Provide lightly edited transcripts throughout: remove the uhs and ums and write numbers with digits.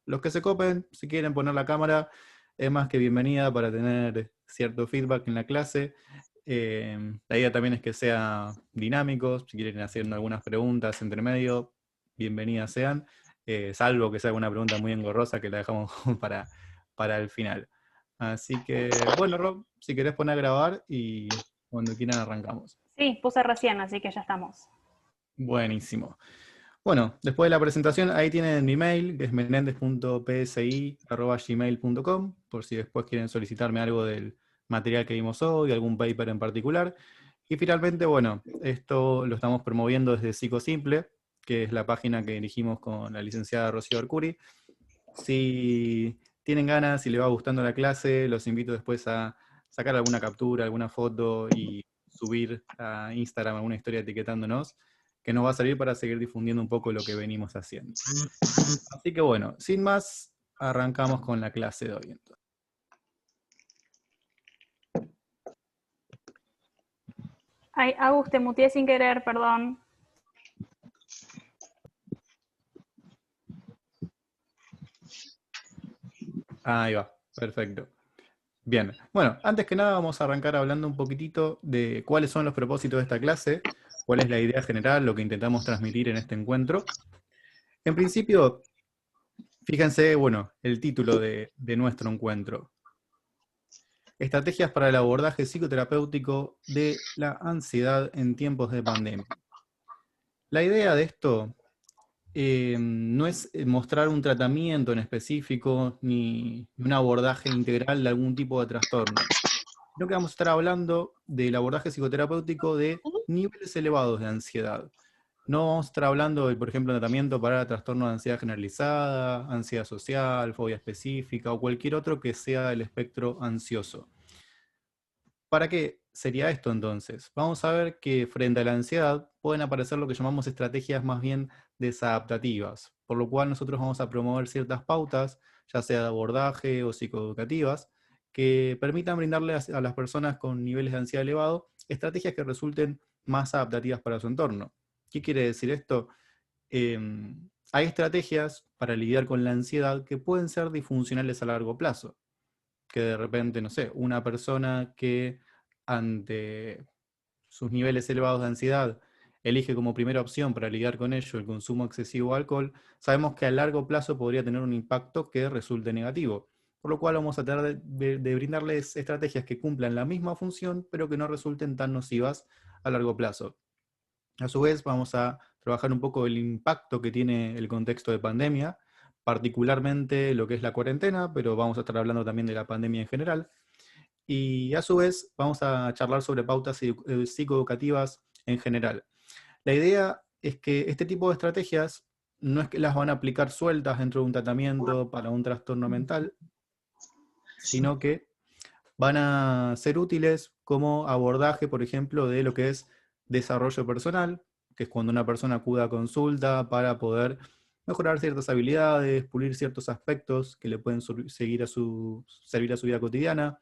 Los que se copen, si quieren poner la cámara, es más que bienvenida para tener cierto feedback en la clase. La idea también es que sea dinámicos, si quieren hacer algunas preguntas entre medio, bienvenidas sean, salvo que sea alguna pregunta muy engorrosa que la dejamos para el final. Así que, bueno, Rob, si querés poner a grabar y cuando quieran arrancamos. Sí, puse recién, así que ya estamos. Buenísimo. Bueno, después de la presentación, ahí tienen mi mail, que es menendez.psi@gmail.com, por si después quieren solicitarme algo del material que vimos hoy, algún paper en particular. Y finalmente, bueno, esto lo estamos promoviendo desde Psicosimple, que es la página que dirigimos con la licenciada Rocío Arcuri. Si tienen ganas, si les va gustando la clase, los invito después a sacar alguna captura, alguna foto y subir a Instagram alguna historia etiquetándonos, que nos va a servir para seguir difundiendo un poco lo que venimos haciendo. Así que bueno, sin más, arrancamos con la clase de hoy. Entonces. Ay, Agus, te muteé sin querer, perdón. Ahí va, perfecto. Bien, bueno, antes que nada vamos a arrancar hablando un poquitito de cuáles son los propósitos de esta clase, cuál es la idea general, lo que intentamos transmitir en este encuentro. En principio, fíjense, bueno, el título de nuestro encuentro. Estrategias para el abordaje psicoterapéutico de la ansiedad en tiempos de pandemia. La idea de esto no es mostrar un tratamiento en específico ni un abordaje integral de algún tipo de trastorno, sino que vamos a estar hablando del abordaje psicoterapéutico de niveles elevados de ansiedad. No vamos a estar hablando de, por ejemplo, tratamiento para trastorno de ansiedad generalizada, ansiedad social, fobia específica o cualquier otro que sea el espectro ansioso. ¿Para qué sería esto entonces? Vamos a ver que frente a la ansiedad pueden aparecer lo que llamamos estrategias más bien desadaptativas, por lo cual nosotros vamos a promover ciertas pautas, ya sea de abordaje o psicoeducativas, que permitan brindarle a las personas con niveles de ansiedad elevado estrategias que resulten más adaptativas para su entorno. ¿Qué quiere decir esto? Hay estrategias para lidiar con la ansiedad que pueden ser disfuncionales a largo plazo, que de repente, no sé, una persona que ante sus niveles elevados de ansiedad elige como primera opción para lidiar con ello el consumo excesivo de alcohol, sabemos que a largo plazo podría tener un impacto que resulte negativo. Por lo cual vamos a tratar de brindarles estrategias que cumplan la misma función, pero que no resulten tan nocivas a largo plazo. A su vez, vamos a trabajar un poco el impacto que tiene el contexto de pandemia, particularmente lo que es la cuarentena, pero vamos a estar hablando también de la pandemia en general. Y a su vez, vamos a charlar sobre pautas psicoeducativas en general. La idea es que este tipo de estrategias no es que las van a aplicar sueltas dentro de un tratamiento para un trastorno mental, sino que van a ser útiles como abordaje, por ejemplo, de lo que es desarrollo personal, que es cuando una persona acude a consulta para poder mejorar ciertas habilidades, pulir ciertos aspectos que le pueden servir a su vida cotidiana.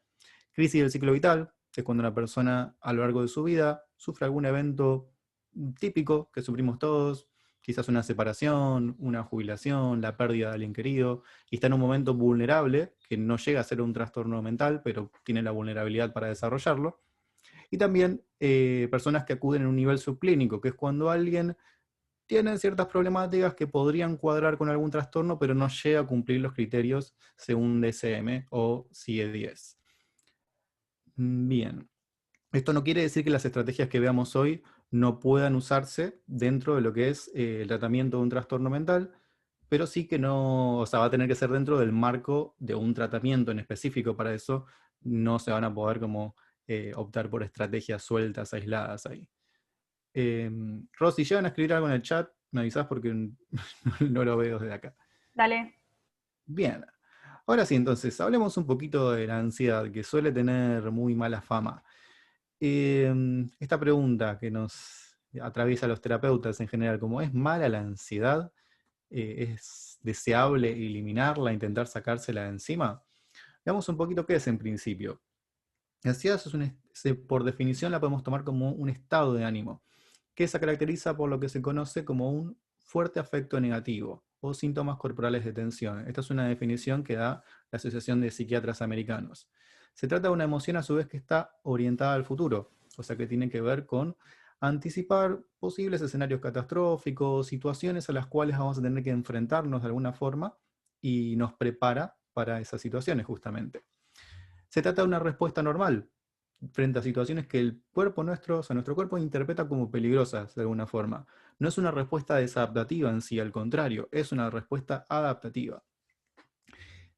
Crisis del ciclo vital, que es cuando una persona a lo largo de su vida sufre algún evento típico que sufrimos todos, quizás una separación, una jubilación, la pérdida de alguien querido, y está en un momento vulnerable, que no llega a ser un trastorno mental, pero tiene la vulnerabilidad para desarrollarlo. Y también personas que acuden en un nivel subclínico, que es cuando alguien tiene ciertas problemáticas que podrían cuadrar con algún trastorno, pero no llega a cumplir los criterios según DSM o CIE-10. Bien. Esto no quiere decir que las estrategias que veamos hoy no puedan usarse dentro de lo que es el tratamiento de un trastorno mental, pero sí que no, o sea, va a tener que ser dentro del marco de un tratamiento en específico. Para eso no se van a poder como optar por estrategias sueltas, aisladas ahí. Rosy, llegan a escribir algo en el chat, me avisás porque no lo veo desde acá. Dale. Bien, ahora sí, entonces, hablemos un poquito de la ansiedad, que suele tener muy mala fama. Esta pregunta que nos atraviesa a los terapeutas en general, como ¿es mala la ansiedad? ¿Es deseable eliminarla, intentar sacársela de encima? Veamos un poquito qué es en principio. La ansiedad por definición la podemos tomar como un estado de ánimo, que se caracteriza por lo que se conoce como un fuerte afecto negativo. o síntomas corporales de tensión. Esta es una definición que da la Asociación de Psiquiatras Americanos. Se trata de una emoción a su vez que está orientada al futuro, o sea que tiene que ver con anticipar posibles escenarios catastróficos, situaciones a las cuales vamos a tener que enfrentarnos de alguna forma y nos prepara para esas situaciones justamente. Se trata de una respuesta normal frente a situaciones que el cuerpo nuestro, o sea, nuestro cuerpo interpreta como peligrosas de alguna forma. No es una respuesta desadaptativa en sí, al contrario, es una respuesta adaptativa.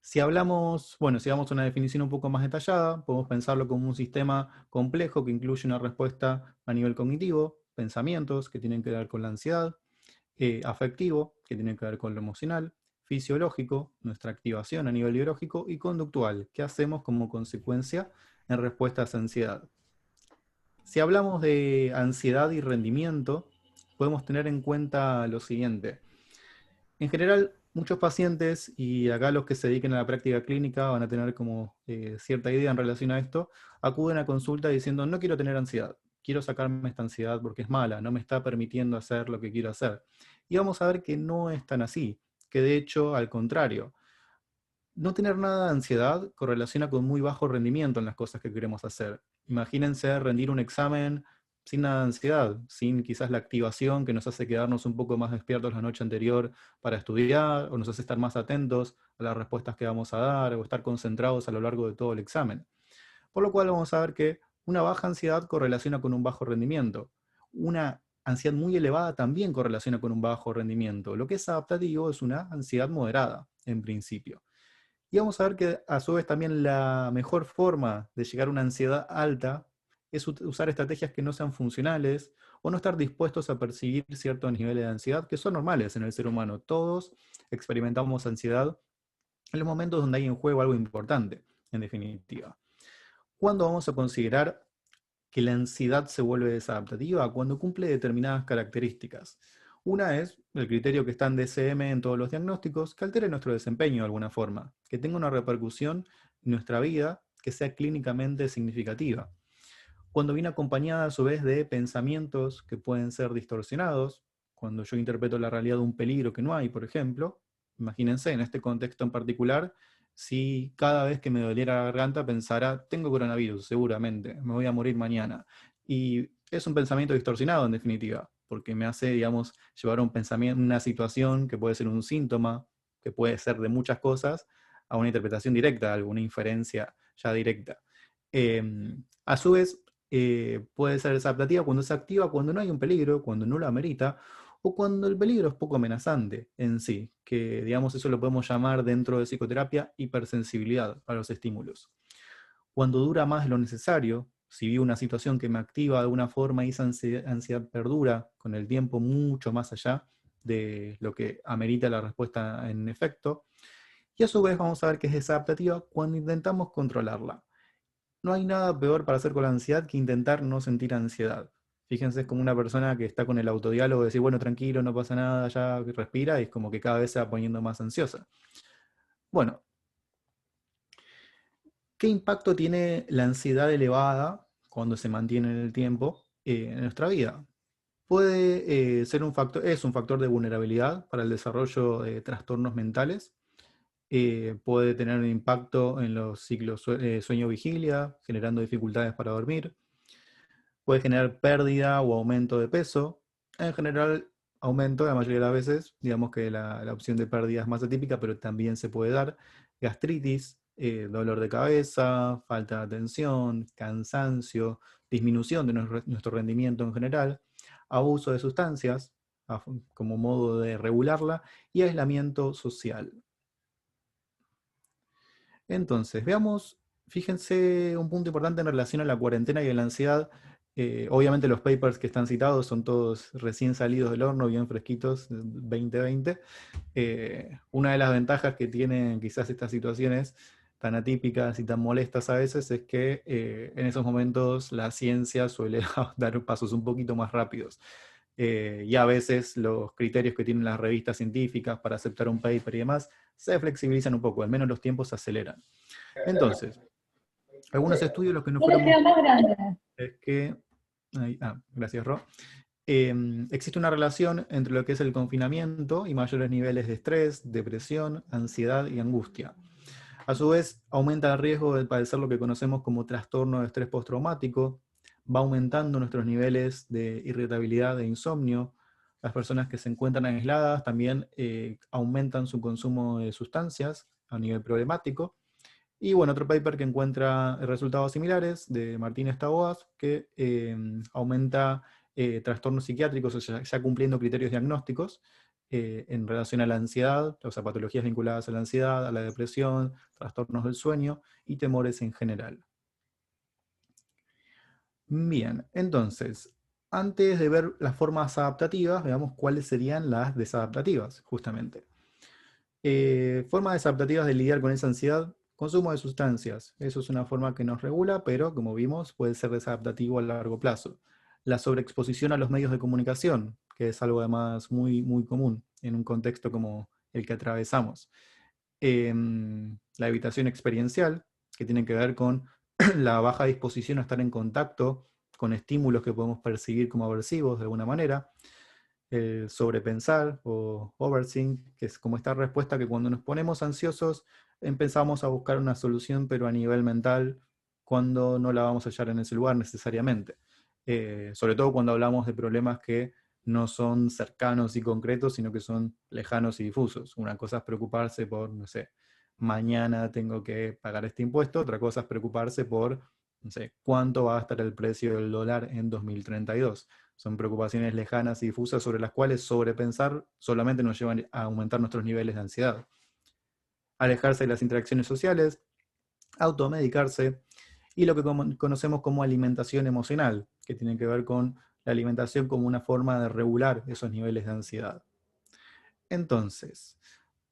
Si hablamos, bueno, si damos una definición un poco más detallada, podemos pensarlo como un sistema complejo que incluye una respuesta a nivel cognitivo, pensamientos que tienen que ver con la ansiedad, afectivo, que tiene que ver con lo emocional, fisiológico, nuestra activación a nivel biológico, y conductual, que hacemos como consecuencia en respuesta a esa ansiedad. Si hablamos de ansiedad y rendimiento, podemos tener en cuenta lo siguiente. En general, muchos pacientes, y acá los que se dediquen a la práctica clínica van a tener como cierta idea en relación a esto, acuden a consulta diciendo, no quiero tener ansiedad, quiero sacarme esta ansiedad porque es mala, no me está permitiendo hacer lo que quiero hacer. Y vamos a ver que no es tan así, que de hecho, al contrario, no tener nada de ansiedad correlaciona con muy bajo rendimiento en las cosas que queremos hacer. Imagínense rendir un examen sin nada de ansiedad, sin quizás la activación que nos hace quedarnos un poco más despiertos la noche anterior para estudiar, o nos hace estar más atentos a las respuestas que vamos a dar, o estar concentrados a lo largo de todo el examen. Por lo cual vamos a ver que una baja ansiedad correlaciona con un bajo rendimiento. Una ansiedad muy elevada también correlaciona con un bajo rendimiento. Lo que es adaptativo es una ansiedad moderada, en principio. Y vamos a ver que a su vez también la mejor forma de llegar a una ansiedad alta es usar estrategias que no sean funcionales o no estar dispuestos a percibir ciertos niveles de ansiedad que son normales en el ser humano. Todos experimentamos ansiedad en los momentos donde hay en juego algo importante, en definitiva. ¿Cuándo vamos a considerar que la ansiedad se vuelve desadaptativa? Cuando cumple determinadas características. Una es el criterio que está en DSM en todos los diagnósticos, que altere nuestro desempeño de alguna forma, que tenga una repercusión en nuestra vida que sea clínicamente significativa. Cuando viene acompañada a su vez de pensamientos que pueden ser distorsionados, cuando yo interpreto la realidad de un peligro que no hay, por ejemplo, imagínense en este contexto en particular, si cada vez que me doliera la garganta pensara, tengo coronavirus, seguramente, me voy a morir mañana. Y es un pensamiento distorsionado en definitiva, porque me hace, digamos, llevar a un pensamiento, una situación que puede ser un síntoma, que puede ser de muchas cosas, a una interpretación directa, a alguna inferencia ya directa. A su vez, puede ser desadaptativa cuando se activa, cuando no hay un peligro, cuando no lo amerita, o cuando el peligro es poco amenazante en sí, que digamos eso lo podemos llamar dentro de psicoterapia hipersensibilidad a los estímulos. Cuando dura más de lo necesario, si vivo una situación que me activa de alguna forma y esa ansiedad perdura con el tiempo mucho más allá de lo que amerita la respuesta en efecto, y a su vez vamos a ver que es desadaptativa cuando intentamos controlarla. No hay nada peor para hacer con la ansiedad que intentar no sentir ansiedad. Fíjense, es como una persona que está con el autodiálogo de decir, bueno, tranquilo, no pasa nada, ya respira, y es como que cada vez se va poniendo más ansiosa. Bueno, ¿qué impacto tiene la ansiedad elevada cuando se mantiene en el tiempo en nuestra vida? Puede ser un factor, es un factor de vulnerabilidad para el desarrollo de trastornos mentales. Puede tener un impacto en los ciclos sueño-vigilia, generando dificultades para dormir. Puede generar pérdida o aumento de peso. En general, aumento la mayoría de las veces. Digamos que la opción de pérdida es más atípica, pero también se puede dar. Gastritis, dolor de cabeza, falta de atención, cansancio, disminución de nuestro rendimiento en general, abuso de sustancias como modo de regularla y aislamiento social. Entonces, veamos, fíjense un punto importante en relación a la cuarentena y a la ansiedad. Obviamente los papers que están citados son todos recién salidos del horno, bien fresquitos, 2020. Una de las ventajas que tienen quizás estas situaciones tan atípicas y tan molestas a veces es que en esos momentos la ciencia suele dar pasos un poquito más rápidos. Y a veces los criterios que tienen las revistas científicas para aceptar un paper y demás se flexibilizan un poco, al menos los tiempos se aceleran. Entonces, algunos estudios los que nos No les fueron queda más mostrando grande. es que... gracias, Ro. existe una relación entre lo que es el confinamiento y mayores niveles de estrés, depresión, ansiedad y angustia. A su vez, aumenta el riesgo de padecer lo que conocemos como trastorno de estrés postraumático, va aumentando nuestros niveles de irritabilidad e insomnio. Las personas que se encuentran aisladas también aumentan su consumo de sustancias a nivel problemático. Y bueno, otro paper que encuentra resultados similares de Martínez Taboas, que aumenta trastornos psiquiátricos, o sea, ya cumpliendo criterios diagnósticos en relación a la ansiedad, o sea, patologías vinculadas a la ansiedad, a la depresión, trastornos del sueño y temores en general. Bien, entonces, antes de ver las formas adaptativas, veamos cuáles serían las desadaptativas, justamente. Formas desadaptativas de lidiar con esa ansiedad: consumo de sustancias. Eso es una forma que nos regula, pero como vimos, puede ser desadaptativo a largo plazo. La sobreexposición a los medios de comunicación, que es algo además muy, muy común en un contexto como el que atravesamos. La evitación experiencial, que tiene que ver con la baja disposición a estar en contacto con estímulos que podemos percibir como aversivos de alguna manera. El sobrepensar o overthink, que es como esta respuesta que cuando nos ponemos ansiosos empezamos a buscar una solución, pero a nivel mental, cuando no la vamos a hallar en ese lugar necesariamente. Sobre todo cuando hablamos de problemas que no son cercanos y concretos, sino que son lejanos y difusos. Una cosa es preocuparse por, no sé, mañana tengo que pagar este impuesto, otra cosa es preocuparse por, no sé, cuánto va a estar el precio del dólar en 2032. Son preocupaciones lejanas y difusas sobre las cuales sobrepensar solamente nos llevan a aumentar nuestros niveles de ansiedad. Alejarse de las interacciones sociales, automedicarse y lo que conocemos como alimentación emocional, que tiene que ver con la alimentación como una forma de regular esos niveles de ansiedad. Entonces,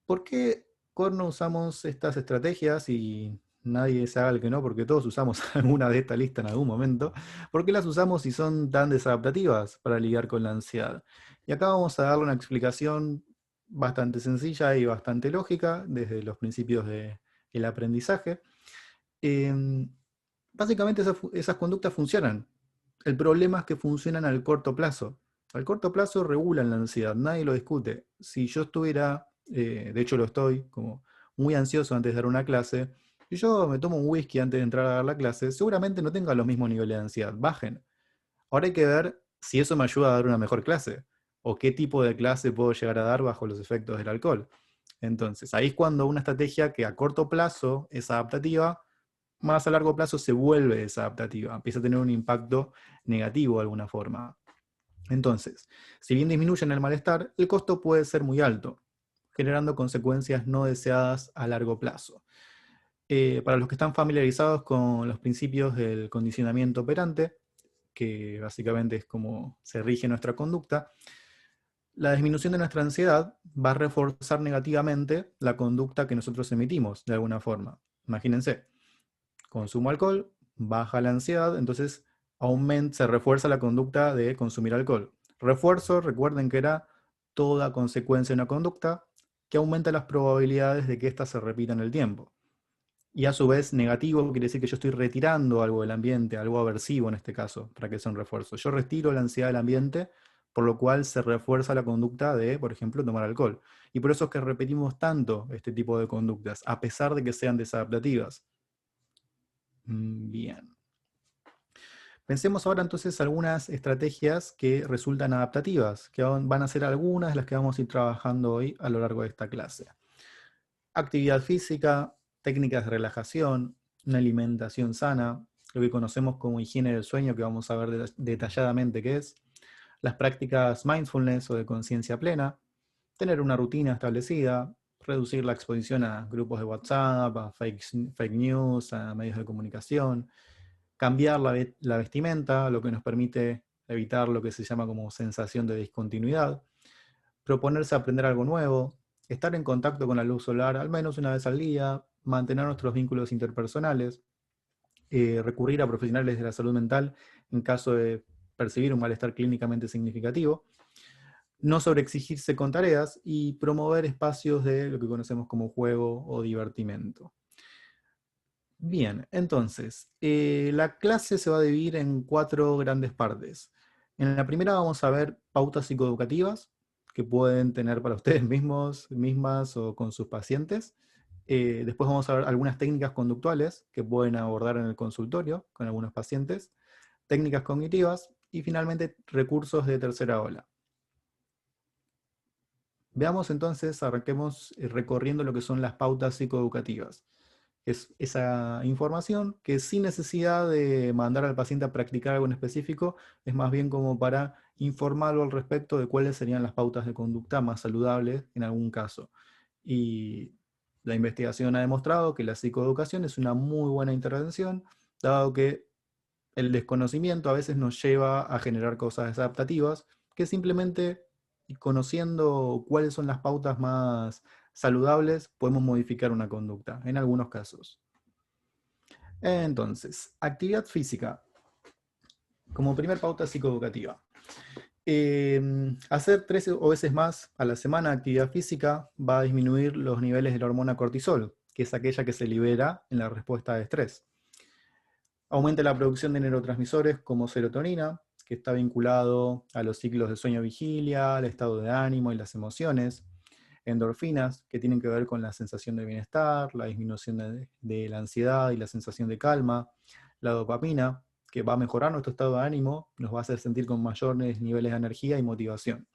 ¿por qué no usamos estas estrategias y nadie se haga el que no, porque todos usamos alguna de esta lista en algún momento? ¿Por qué las usamos si son tan desadaptativas para lidiar con la ansiedad? Y acá vamos a darle una explicación bastante sencilla y bastante lógica desde los principios del aprendizaje. Em, Básicamente esas conductas funcionan. El problema es que funcionan al corto plazo. Al corto plazo regulan la ansiedad, nadie lo discute. Si yo estuviera, de hecho lo estoy, como muy ansioso antes de dar una clase, y yo me tomo un whisky antes de entrar a dar la clase, seguramente no tenga los mismos niveles de ansiedad, bajen. Ahora hay que ver si eso me ayuda a dar una mejor clase, o qué tipo de clase puedo llegar a dar bajo los efectos del alcohol. Entonces, ahí es cuando una estrategia que a corto plazo es adaptativa, más a largo plazo se vuelve desadaptativa, empieza a tener un impacto negativo de alguna forma. Entonces, si bien disminuyen el malestar, el costo puede ser muy alto, generando consecuencias no deseadas a largo plazo. Para los que están familiarizados con los principios del condicionamiento operante, que básicamente es como se rige nuestra conducta, la disminución de nuestra ansiedad va a reforzar negativamente la conducta que nosotros emitimos, de alguna forma. Imagínense, consumo alcohol, baja la ansiedad, entonces se refuerza la conducta de consumir alcohol. Refuerzo, recuerden que era toda consecuencia de una conducta que aumenta las probabilidades de que ésta se repita en el tiempo. Y a su vez, negativo quiere decir que yo estoy retirando algo del ambiente, algo aversivo en este caso, para que sea un refuerzo. Yo retiro la ansiedad del ambiente, por lo cual se refuerza la conducta de, por ejemplo, tomar alcohol. Y por eso es que repetimos tanto este tipo de conductas, a pesar de que sean desadaptativas. Bien. Pensemos ahora entonces algunas estrategias que resultan adaptativas, que van a ser algunas de las que vamos a ir trabajando hoy a lo largo de esta clase. Actividad física, técnicas de relajación, una alimentación sana, lo que conocemos como higiene del sueño, que vamos a ver detalladamente qué es, las prácticas mindfulness o de conciencia plena, tener una rutina establecida, reducir la exposición a grupos de WhatsApp, a fake news, a medios de comunicación, cambiar la vestimenta, lo que nos permite evitar lo que se llama como sensación de discontinuidad, proponerse aprender algo nuevo, estar en contacto con la luz solar al menos una vez al día, mantener nuestros vínculos interpersonales, recurrir a profesionales de la salud mental en caso de percibir un malestar clínicamente significativo, no sobreexigirse con tareas y promover espacios de lo que conocemos como juego o divertimento. Bien, entonces, la clase se va a dividir en 4 grandes partes. En la primera vamos a ver pautas psicoeducativas que pueden tener para ustedes mismos, mismas o con sus pacientes. Después vamos a ver algunas técnicas conductuales que pueden abordar en el consultorio con algunos pacientes, técnicas cognitivas y finalmente recursos de tercera ola. Veamos entonces, arranquemos recorriendo lo que son las pautas psicoeducativas. Es esa información que sin necesidad de mandar al paciente a practicar algo en específico, es más bien como para informarlo al respecto de cuáles serían las pautas de conducta más saludables en algún caso. Y la investigación ha demostrado que la psicoeducación es una muy buena intervención, dado que el desconocimiento a veces nos lleva a generar cosas adaptativas que simplemente conociendo cuáles son las pautas más saludables podemos modificar una conducta, en algunos casos. Entonces, actividad física como primer pauta psicoeducativa. Hacer 3 o veces más a la semana actividad física va a disminuir los niveles de la hormona cortisol, que es aquella que se libera en la respuesta de estrés. Aumenta la producción de neurotransmisores como serotonina, que está vinculado a los ciclos de sueño-vigilia, al estado de ánimo y las emociones. Endorfinas, que tienen que ver con la sensación de bienestar, la disminución de la ansiedad y la sensación de calma. La dopamina, que va a mejorar nuestro estado de ánimo, nos va a hacer sentir con mayores niveles de energía y motivación.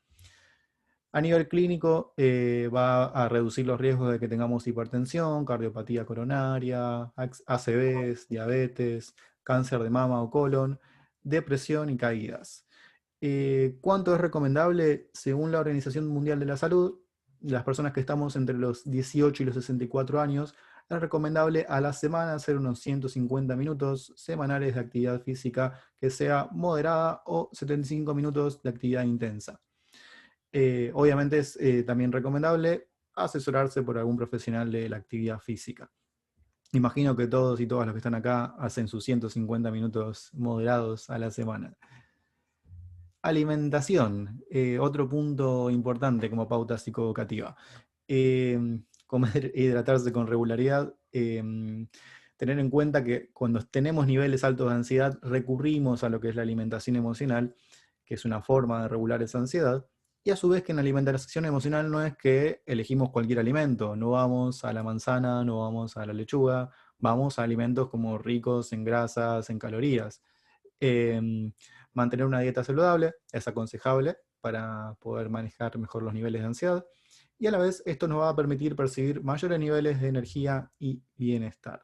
A nivel clínico, va a reducir los riesgos de que tengamos hipertensión, cardiopatía coronaria, ACVs, diabetes, cáncer de mama o colon, depresión y caídas. ¿Cuánto es recomendable? Según la Organización Mundial de la Salud, las personas que estamos entre los 18 y los 64 años, es recomendable a la semana hacer unos 150 minutos semanales de actividad física que sea moderada o 75 minutos de actividad intensa. Obviamente es también recomendable asesorarse por algún profesional de la actividad física. Imagino que todos y todas los que están acá hacen sus 150 minutos moderados a la semana. Alimentación, otro punto importante como pauta psicoeducativa. Comer e hidratarse con regularidad. Tener en cuenta que cuando tenemos niveles altos de ansiedad recurrimos a lo que es la alimentación emocional, que es una forma de regular esa ansiedad. Y a su vez que en la alimentación emocional no es que elegimos cualquier alimento, no vamos a la manzana, no vamos a la lechuga, vamos a alimentos como ricos en grasas, en calorías. Mantener una dieta saludable es aconsejable para poder manejar mejor los niveles de ansiedad y a la vez esto nos va a permitir percibir mayores niveles de energía y bienestar.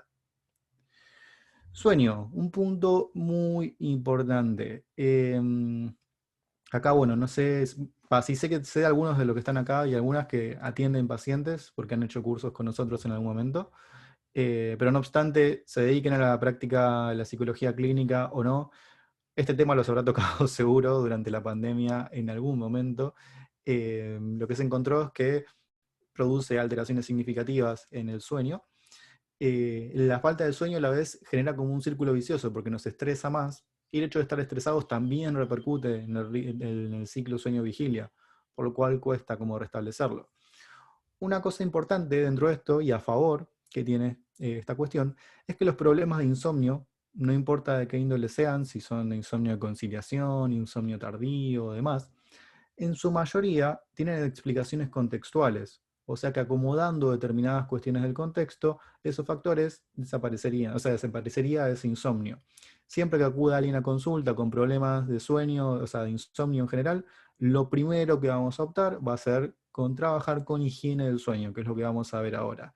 Sueño, un punto muy importante. Acá, bueno, no sé, sí sé de algunos de los que están acá y algunas que atienden pacientes porque han hecho cursos con nosotros en algún momento, pero no obstante, se dediquen a la práctica de la psicología clínica o no, este tema los habrá tocado seguro durante la pandemia en algún momento. Lo que se encontró es que produce alteraciones significativas en el sueño. La falta de sueño a la vez genera como un círculo vicioso porque nos estresa más y el hecho de estar estresados también repercute en el ciclo sueño-vigilia, por lo cual cuesta como restablecerlo. Una cosa importante dentro de esto y a favor que tiene esta cuestión es que los problemas de insomnio, no importa de qué índole sean, si son de insomnio de conciliación, insomnio tardío o demás, en su mayoría tienen explicaciones contextuales, o sea que acomodando determinadas cuestiones del contexto, esos factores desaparecerían, o sea, desaparecería ese insomnio. Siempre que acuda alguien a consulta con problemas de sueño, o sea, de insomnio en general, lo primero que vamos a optar va a ser con trabajar con higiene del sueño, que es lo que vamos a ver ahora.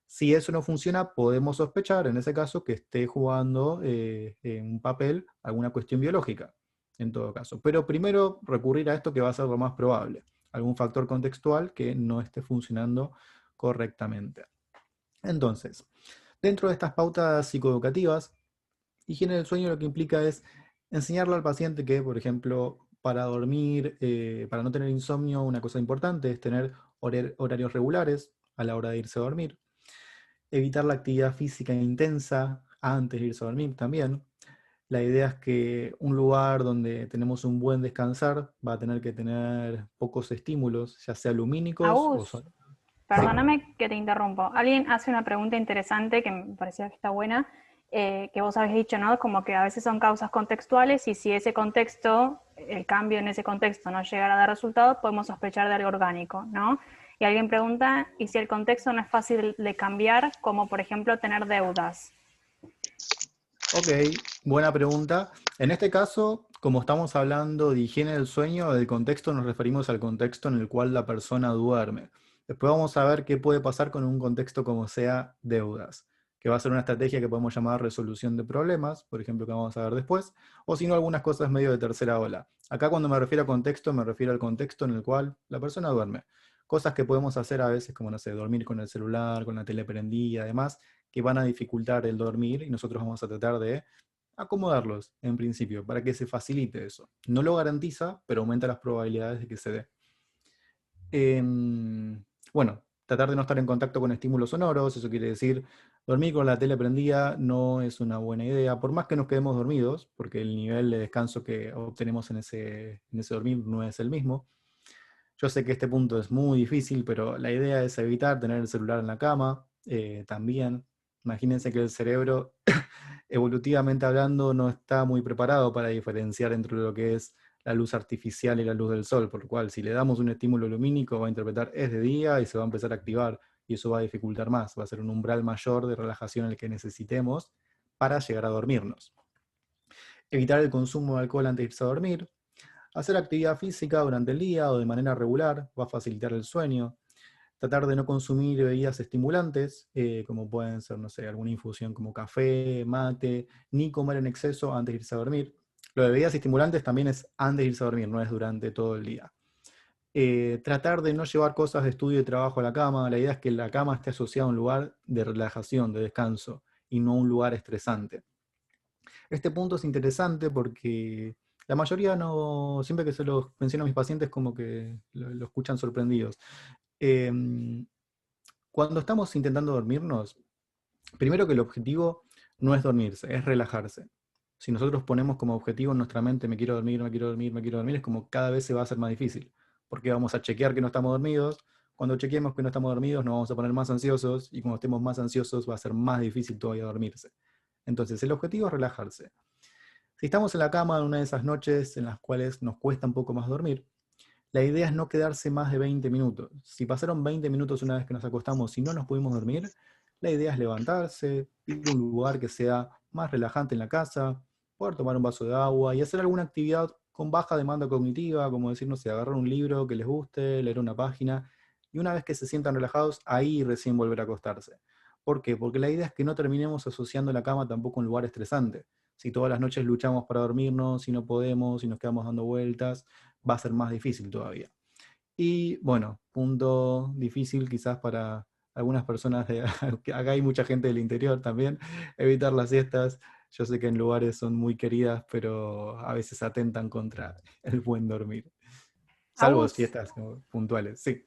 Si eso no funciona, podemos sospechar, en ese caso, que esté jugando en un papel alguna cuestión biológica, en todo caso. Pero primero recurrir a esto que va a ser lo más probable, algún factor contextual que no esté funcionando correctamente. Entonces, dentro de estas pautas psicoeducativas, higiene del sueño lo que implica es enseñarle al paciente que, por ejemplo, para dormir, para no tener insomnio, una cosa importante es tener horarios regulares a la hora de irse a dormir. Evitar la actividad física intensa antes de irse a dormir también. La idea es que un lugar donde tenemos un buen descansar va a tener que tener pocos estímulos, ya sea lumínicos o Agus, sonoros. Sí. perdóname que te interrumpo. Alguien hace una pregunta interesante que me parecía que está buena. que vos habéis dicho, ¿no? Como que a veces son causas contextuales y si ese contexto, el cambio en ese contexto no llegara a dar resultados, podemos sospechar de algo orgánico, ¿no? Y alguien pregunta, ¿y si el contexto no es fácil de cambiar, como por ejemplo tener deudas? Ok, buena pregunta. En este caso, como estamos hablando de higiene del sueño, del contexto nos referimos al contexto en el cual la persona duerme. Después vamos a ver qué puede pasar con un contexto como sea deudas, que va a ser una estrategia que podemos llamar resolución de problemas, por ejemplo, que vamos a ver después, o si no, algunas cosas medio de tercera ola. Acá cuando me refiero a contexto, me refiero al contexto en el cual la persona duerme. Cosas que podemos hacer a veces, como no sé, dormir con el celular, con la tele prendida, además que van a dificultar el dormir y nosotros vamos a tratar de acomodarlos en principio para que se facilite eso. No lo garantiza, pero aumenta las probabilidades de que se dé. Bueno, tratar de no estar en contacto con estímulos sonoros, eso quiere decir dormir con la tele prendida no es una buena idea, por más que nos quedemos dormidos, porque el nivel de descanso que obtenemos en ese dormir no es el mismo. Yo sé que este punto es muy difícil, pero la idea es evitar tener el celular en la cama, también. Imagínense que el cerebro, evolutivamente hablando, no está muy preparado para diferenciar entre lo que es la luz artificial y la luz del sol, por lo cual si le damos un estímulo lumínico va a interpretar es de día y se va a empezar a activar y eso va a dificultar más, va a ser un umbral mayor de relajación el que necesitemos para llegar a dormirnos. Evitar el consumo de alcohol antes de irse a dormir, hacer actividad física durante el día o de manera regular va a facilitar el sueño. Tratar de no consumir bebidas estimulantes, como pueden ser, no sé, alguna infusión como café, mate, ni comer en exceso antes de irse a dormir. Lo de bebidas estimulantes también es antes de irse a dormir, no es durante todo el día. Tratar de no llevar cosas de estudio y trabajo a la cama. La idea es que la cama esté asociada a un lugar de relajación, de descanso, y no a un lugar estresante. Este punto es interesante porque la mayoría no, siempre que se los menciono a mis pacientes, como que lo escuchan sorprendidos. Em, Cuando estamos intentando dormirnos, primero que el objetivo no es dormirse, es relajarse. Si nosotros ponemos como objetivo en nuestra mente, me quiero dormir, me quiero dormir, me quiero dormir, es como cada vez se va a hacer más difícil, porque vamos a chequear que no estamos dormidos. Cuando chequeemos que no estamos dormidos, nos vamos a poner más ansiosos, y cuando estemos más ansiosos va a ser más difícil todavía dormirse. Entonces, el objetivo es relajarse. Si estamos en la cama en una de esas noches en las cuales nos cuesta un poco más dormir, la idea es no quedarse más de 20 minutos. Si pasaron 20 minutos una vez que nos acostamos y no nos pudimos dormir, la idea es levantarse, ir a un lugar que sea más relajante en la casa, poder tomar un vaso de agua y hacer alguna actividad con baja demanda cognitiva, como decir, no sé, agarrar un libro que les guste, leer una página, y una vez que se sientan relajados, ahí recién volver a acostarse. ¿Por qué? Porque la idea es que no terminemos asociando la cama tampoco a un lugar estresante. Si todas las noches luchamos para dormirnos, y no podemos, y nos quedamos dando vueltas, va a ser más difícil todavía. Y bueno, punto difícil quizás para algunas personas, acá hay mucha gente del interior también, evitar las siestas. Yo sé que en lugares son muy queridas, pero a veces atentan contra el buen dormir. Salvo Agus, siestas como puntuales, sí.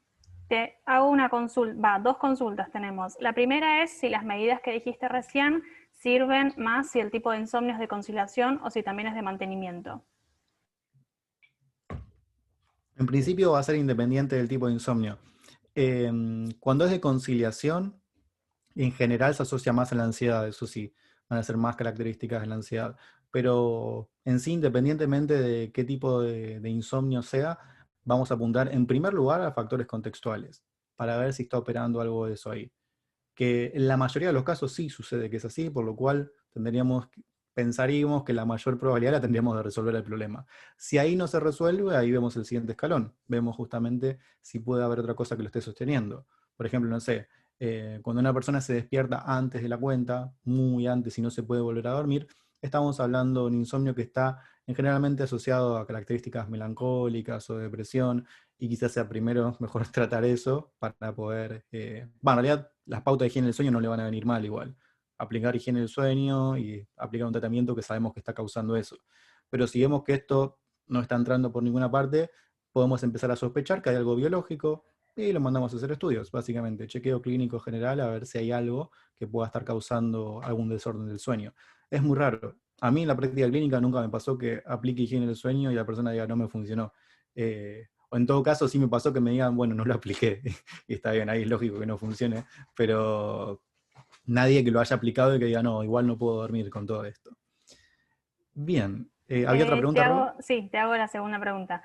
te hago una consulta, va, dos consultas tenemos. La primera es si las medidas que dijiste recién sirven más si el tipo de insomnio es de conciliación o si también es de mantenimiento. En principio va a ser independiente del tipo de insomnio. Cuando es de conciliación, en general se asocia más a la ansiedad, eso sí, van a ser más características de la ansiedad. Pero en sí, independientemente de qué tipo de insomnio sea, vamos a apuntar en primer lugar a factores contextuales, para ver si está operando algo de eso ahí. Que en la mayoría de los casos sí sucede que es así, por lo cual pensaríamos que la mayor probabilidad la tendríamos de resolver el problema. Si ahí no se resuelve, ahí vemos el siguiente escalón. Vemos justamente si puede haber otra cosa que lo esté sosteniendo. Por ejemplo, no sé, cuando una persona se despierta antes de la cuenta, muy antes y no se puede volver a dormir, estamos hablando de un insomnio que está generalmente asociado a características melancólicas o de depresión, y quizás sea primero mejor tratar eso para poder... bueno, en realidad las pautas de higiene del sueño no le van a venir mal igual. Aplicar higiene del sueño y aplicar un tratamiento que sabemos que está causando eso. Pero si vemos que esto no está entrando por ninguna parte, podemos empezar a sospechar que hay algo biológico y lo mandamos a hacer estudios, básicamente. Chequeo clínico general a ver si hay algo que pueda estar causando algún desorden del sueño. Es muy raro. A mí en la práctica clínica nunca me pasó que aplique higiene del sueño y la persona diga no me funcionó. O en todo caso sí me pasó que me digan, bueno, no lo apliqué. Y está bien, ahí es lógico que no funcione. Pero nadie que lo haya aplicado y que diga, no, igual no puedo dormir con todo esto. Bien, ¿había otra pregunta, Ro? Sí, te hago la segunda pregunta.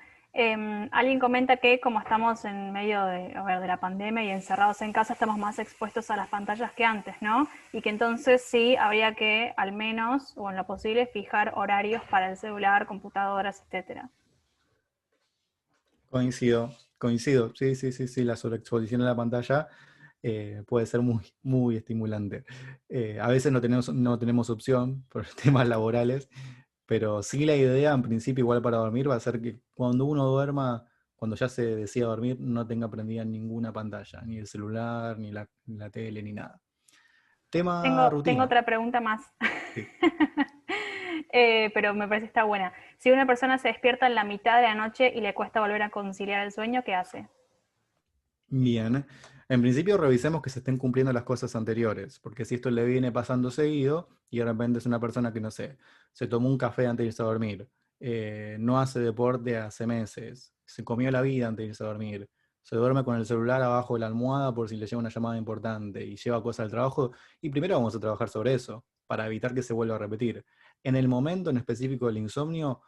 Alguien comenta que como estamos en medio de la pandemia y encerrados en casa, estamos más expuestos a las pantallas que antes, ¿no? Y que entonces sí habría que, al menos, o en lo posible, fijar horarios para el celular, computadoras, etcétera. Coincido. Sí, sí, sí, sí, la sobreexposición a la pantalla puede ser muy, muy estimulante. A veces no tenemos opción por temas laborales, pero sí la idea, en principio, igual para dormir, va a ser que cuando uno duerma, cuando ya se decida dormir, no tenga prendida ninguna pantalla, ni el celular, ni la tele, ni nada. Tema Tengo rutina. otra pregunta más, Sí. pero me parece que está buena. Si una persona se despierta en la mitad de la noche y le cuesta volver a conciliar el sueño, ¿qué hace? Bien. En principio revisemos que se estén cumpliendo las cosas anteriores, porque si esto le viene pasando seguido y de repente es una persona que, no sé, se tomó un café antes de irse a dormir, no hace deporte hace meses, se comió la vida antes de irse a dormir, se duerme con el celular abajo de la almohada por si le llega una llamada importante y lleva cosas al trabajo, y primero vamos a trabajar sobre eso, para evitar que se vuelva a repetir. En el momento en específico del insomnio,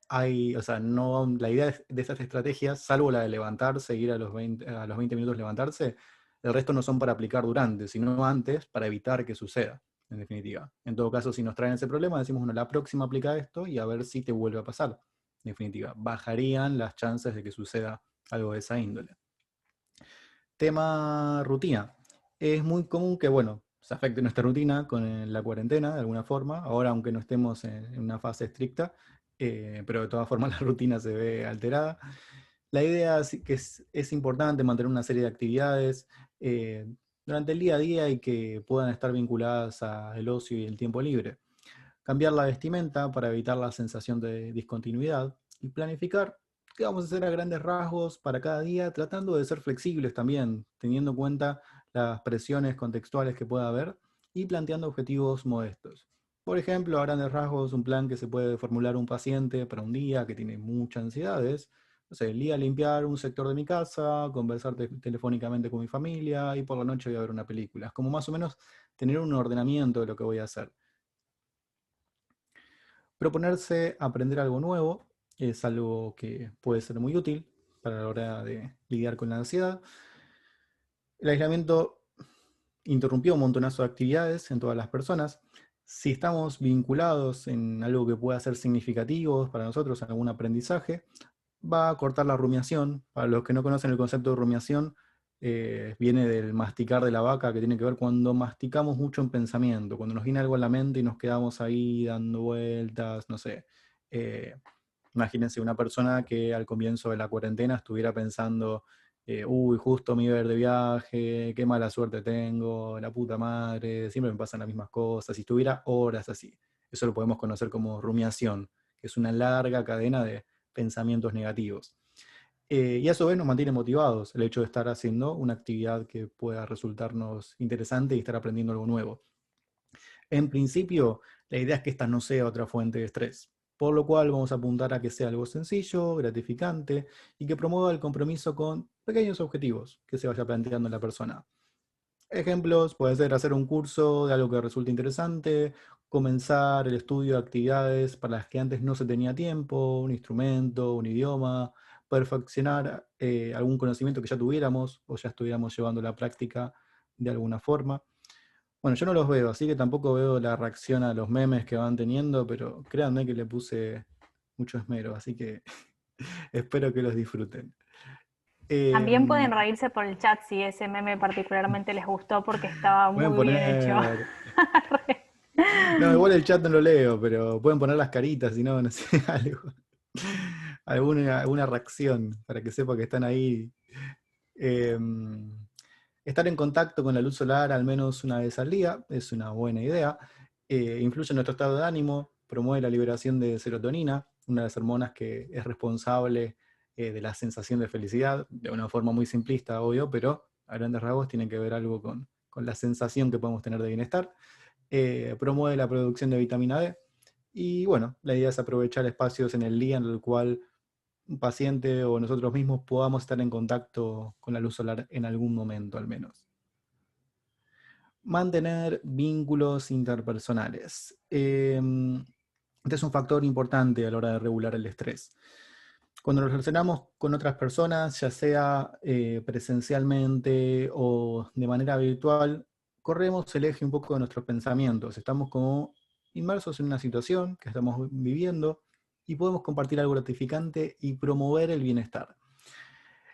o sea, no, la idea de estas estrategias, salvo la de levantarse, ir a los 20 minutos levantarse, el resto no son para aplicar durante, sino antes, para evitar que suceda, en definitiva. En todo caso, si nos traen ese problema, decimos, bueno, la próxima aplica esto y a ver si te vuelve a pasar. En definitiva, bajarían las chances de que suceda algo de esa índole. Tema rutina. Es muy común que, bueno, se afecte nuestra rutina con la cuarentena de alguna forma. Ahora, aunque no estemos en una fase estricta, pero de todas formas la rutina se ve alterada. La idea es que es importante mantener una serie de actividades eh, durante el día a día y que puedan estar vinculadas al ocio y el tiempo libre. Cambiar la vestimenta para evitar la sensación de discontinuidad y planificar qué vamos a hacer a grandes rasgos para cada día, tratando de ser flexibles también, teniendo en cuenta las presiones contextuales que pueda haber y planteando objetivos modestos. Por ejemplo, a grandes rasgos, un plan que se puede formular un paciente para un día que tiene muchas ansiedades, no sé, el día limpiar un sector de mi casa, conversar telefónicamente con mi familia y por la noche voy a ver una película. Es como más o menos tener un ordenamiento de lo que voy a hacer. Proponerse aprender algo nuevo es algo que puede ser muy útil para la hora de lidiar con la ansiedad. El aislamiento interrumpió un montonazo de actividades en todas las personas. Si estamos vinculados en algo que pueda ser significativo para nosotros, en algún aprendizaje, va a cortar la rumiación. Para los que no conocen el concepto de rumiación, viene del masticar de la vaca, que tiene que ver cuando masticamos mucho en pensamiento, cuando nos viene algo a la mente y nos quedamos ahí dando vueltas, no sé. Eh, Imagínense una persona que al comienzo de la cuarentena estuviera pensando, uy, justo me iba a ir de viaje, qué mala suerte tengo, la puta madre, siempre me pasan las mismas cosas, y estuviera horas así. Eso lo podemos conocer como rumiación, que es una larga cadena de pensamientos negativos. Y a su vez nos mantiene motivados el hecho de estar haciendo una actividad que pueda resultarnos interesante y estar aprendiendo algo nuevo. En principio, la idea es que esta no sea otra fuente de estrés, por lo cual vamos a apuntar a que sea algo sencillo, gratificante y que promueva el compromiso con pequeños objetivos que se vaya planteando en la persona. Ejemplos, puede ser hacer un curso de algo que resulte interesante, comenzar el estudio de actividades para las que antes no se tenía tiempo, un instrumento, un idioma, perfeccionar algún conocimiento que ya tuviéramos o ya estuviéramos llevando a la práctica de alguna forma. Bueno, yo no los veo, así que tampoco veo la reacción a los memes que van teniendo, pero créanme que le puse mucho esmero, así que espero que los disfruten. También Em, pueden reírse por el chat si ese meme particularmente les gustó porque estaba Pueden muy bien hecho. poner... No, igual el chat no lo leo, pero pueden poner las caritas, si no, no sé, algo. Alguna reacción para que sepa que están ahí. Em, Estar en contacto con la luz solar al menos una vez al día es una buena idea. Influye en nuestro estado de ánimo, promueve la liberación de serotonina, una de las hormonas que es responsable de la sensación de felicidad, de una forma muy simplista, obvio, pero a grandes rasgos tiene que ver algo con la sensación que podemos tener de bienestar. Promueve la producción de vitamina D. Y bueno, la idea es aprovechar espacios en el día en el cual un paciente o nosotros mismos podamos estar en contacto con la luz solar en algún momento al menos. Mantener vínculos interpersonales. Este es un factor importante a la hora de regular el estrés. Cuando nos relacionamos con otras personas, ya sea presencialmente o de manera virtual, corremos el eje un poco de nuestros pensamientos. Estamos como inmersos en una situación que estamos viviendo y podemos compartir algo gratificante y promover el bienestar.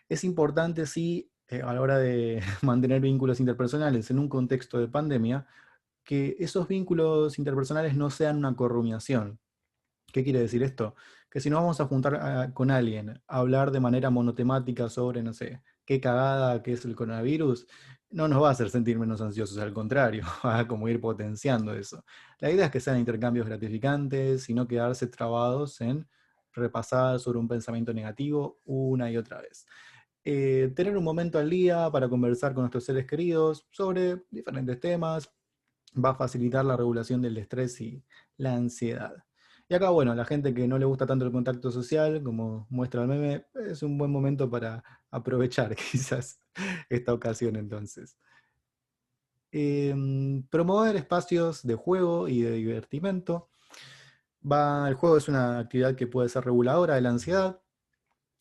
Es importante, sí, a la hora de mantener vínculos interpersonales en un contexto de pandemia, que esos vínculos interpersonales no sean una corrumiación. ¿Qué quiere decir esto? Que si nos vamos a juntar con alguien a hablar de manera monotemática sobre, no sé, qué cagada que es el coronavirus, no nos va a hacer sentir menos ansiosos, al contrario, va a como ir potenciando eso. La idea es que sean intercambios gratificantes y no quedarse trabados en repasar sobre un pensamiento negativo una y otra vez. Tener un momento al día para conversar con nuestros seres queridos sobre diferentes temas va a facilitar la regulación del estrés y la ansiedad. Y acá, bueno, la gente que no le gusta tanto el contacto social, como muestra el meme, es un buen momento para aprovechar quizás esta ocasión entonces. Promover espacios de juego y de divertimento. El juego es una actividad que puede ser reguladora de la ansiedad.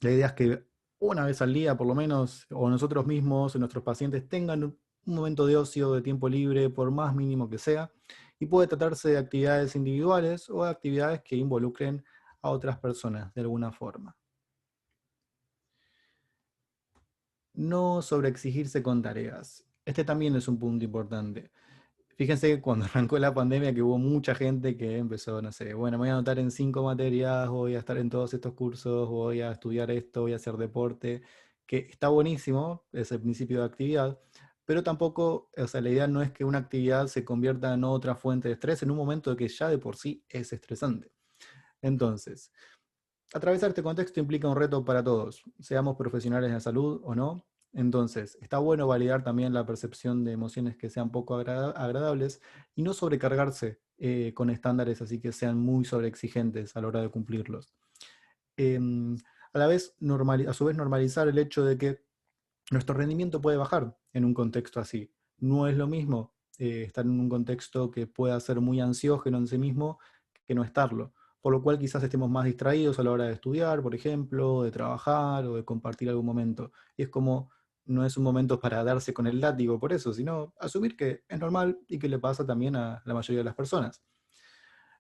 La idea es que una vez al día, por lo menos, o nosotros mismos o nuestros pacientes tengan un momento de ocio, de tiempo libre, por más mínimo que sea, y puede tratarse de actividades individuales o de actividades que involucren a otras personas de alguna forma. No sobreexigirse con tareas. Este también es un punto importante. Fíjense que cuando arrancó la pandemia que hubo mucha gente que empezó, no sé, bueno, me voy a anotar en 5 materias, voy a estar en todos estos cursos, voy a estudiar esto, voy a hacer deporte, que está buenísimo, es el principio de actividad, pero tampoco, o sea, la idea no es que una actividad se convierta en otra fuente de estrés en un momento que ya de por sí es estresante. Entonces, atravesar este contexto implica un reto para todos, seamos profesionales de la salud o no. Entonces, está bueno validar también la percepción de emociones que sean poco agradables y no sobrecargarse con estándares así que sean muy sobreexigentes a la hora de cumplirlos. Em, a la vez, a su vez, normalizar el hecho de que nuestro rendimiento puede bajar en un contexto así. No es lo mismo estar en un contexto que pueda ser muy ansiógeno en sí mismo que no estarlo. Por lo cual quizás estemos más distraídos a la hora de estudiar, por ejemplo, de trabajar o de compartir algún momento. Y es como, no es un momento para darse con el látigo por eso, sino asumir que es normal y que le pasa también a la mayoría de las personas.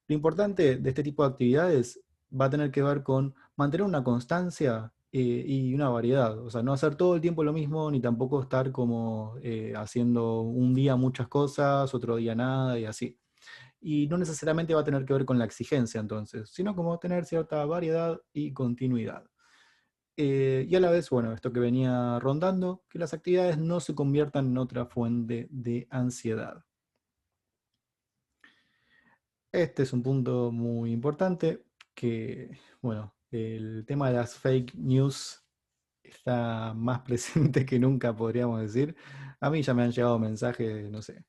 Lo importante de este tipo de actividades va a tener que ver con mantener una constancia y una variedad. O sea, no hacer todo el tiempo lo mismo, ni tampoco estar como haciendo un día muchas cosas, otro día nada y así. Y no necesariamente va a tener que ver con la exigencia entonces, sino como tener cierta variedad y continuidad. Y a la vez, bueno, esto que venía rondando, que las actividades no se conviertan en otra fuente de ansiedad. Este es un punto muy importante, que, bueno, el tema de las fake news está más presente que nunca, podríamos decir. A mí ya me han llegado mensajes, no sé,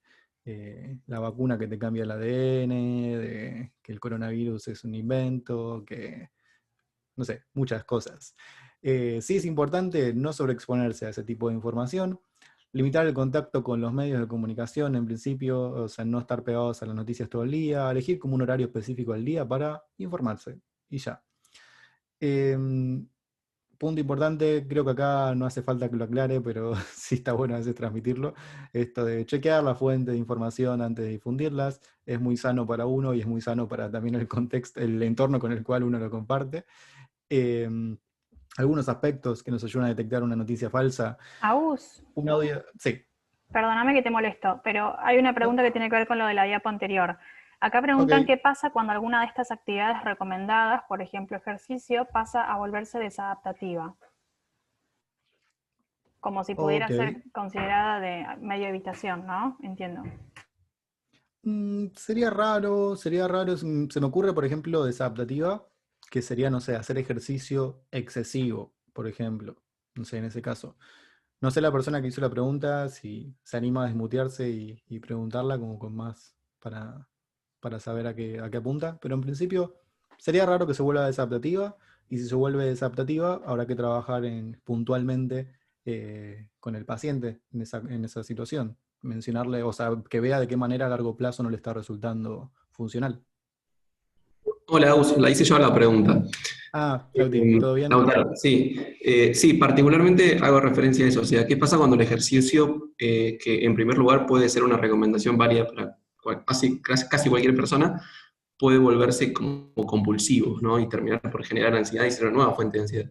la vacuna que te cambia el ADN, de que el coronavirus es un invento, que, no sé, muchas cosas. Sí es importante no sobreexponerse a ese tipo de información, limitar el contacto con los medios de comunicación en principio, o sea, no estar pegados a las noticias todo el día, elegir como un horario específico al día para informarse y ya. Em, Punto importante, creo que acá no hace falta que lo aclare, pero sí está bueno a veces transmitirlo, esto de chequear la fuente de información antes de difundirlas, es muy sano para uno y es muy sano para también el contexto, el entorno con el cual uno lo comparte. Em, Algunos aspectos que nos ayudan a detectar una noticia falsa. Aus, Un audio, sí. perdóname que te molesto, pero hay una No, pregunta que tiene que ver con lo de la diapo anterior. Acá preguntan ok, qué pasa cuando alguna de estas actividades recomendadas, por ejemplo ejercicio, pasa a volverse desadaptativa, como si pudiera ok. ser considerada de medio evitación, ¿no? Entiendo. Sería raro, se me ocurre, por ejemplo, desadaptativa, que sería, no sé, hacer ejercicio excesivo, por ejemplo, no sé, en ese caso. No sé la persona que hizo la pregunta si se anima a desmutearse y preguntarla como con más para saber a qué apunta, pero en principio sería raro que se vuelva desadaptativa, y si se vuelve desadaptativa, habrá que trabajar puntualmente con el paciente en esa situación. mencionarle, o sea, que vea de qué manera a largo plazo no le está resultando funcional. Hola, Agus, la hice yo la pregunta. Ah, Clauti, ¿todo bien? Lautaro, sí. Sí, particularmente hago referencia a eso. O sea, ¿qué pasa cuando el ejercicio, que en primer lugar puede ser una recomendación válida para casi cualquier persona, puede volverse como compulsivo, ¿no? Y terminar por generar ansiedad y ser una nueva fuente de ansiedad?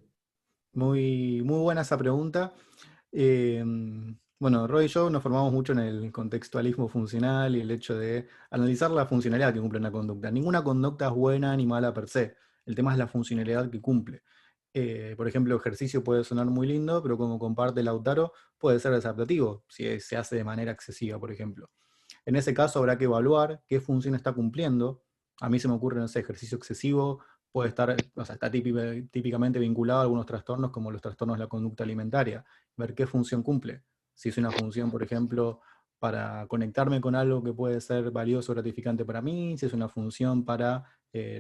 Muy, muy buena esa pregunta. Eh, bueno, Roy y yo nos formamos mucho en el contextualismo funcional y el hecho de analizar la funcionalidad que cumple una conducta. Ninguna conducta es buena ni mala per se. El tema es la funcionalidad que cumple. Por ejemplo, ejercicio puede sonar muy lindo, pero como comparte Lautaro, puede ser desadaptativo si se hace de manera excesiva, por ejemplo. En ese caso habrá que evaluar qué función está cumpliendo. A mí se me ocurre, no sé, ejercicio excesivo puede estar, o sea, está típicamente vinculado a algunos trastornos como los trastornos de la conducta alimentaria. Ver qué función cumple. Si es una función, por ejemplo, para conectarme con algo que puede ser valioso o gratificante para mí, si es una función para,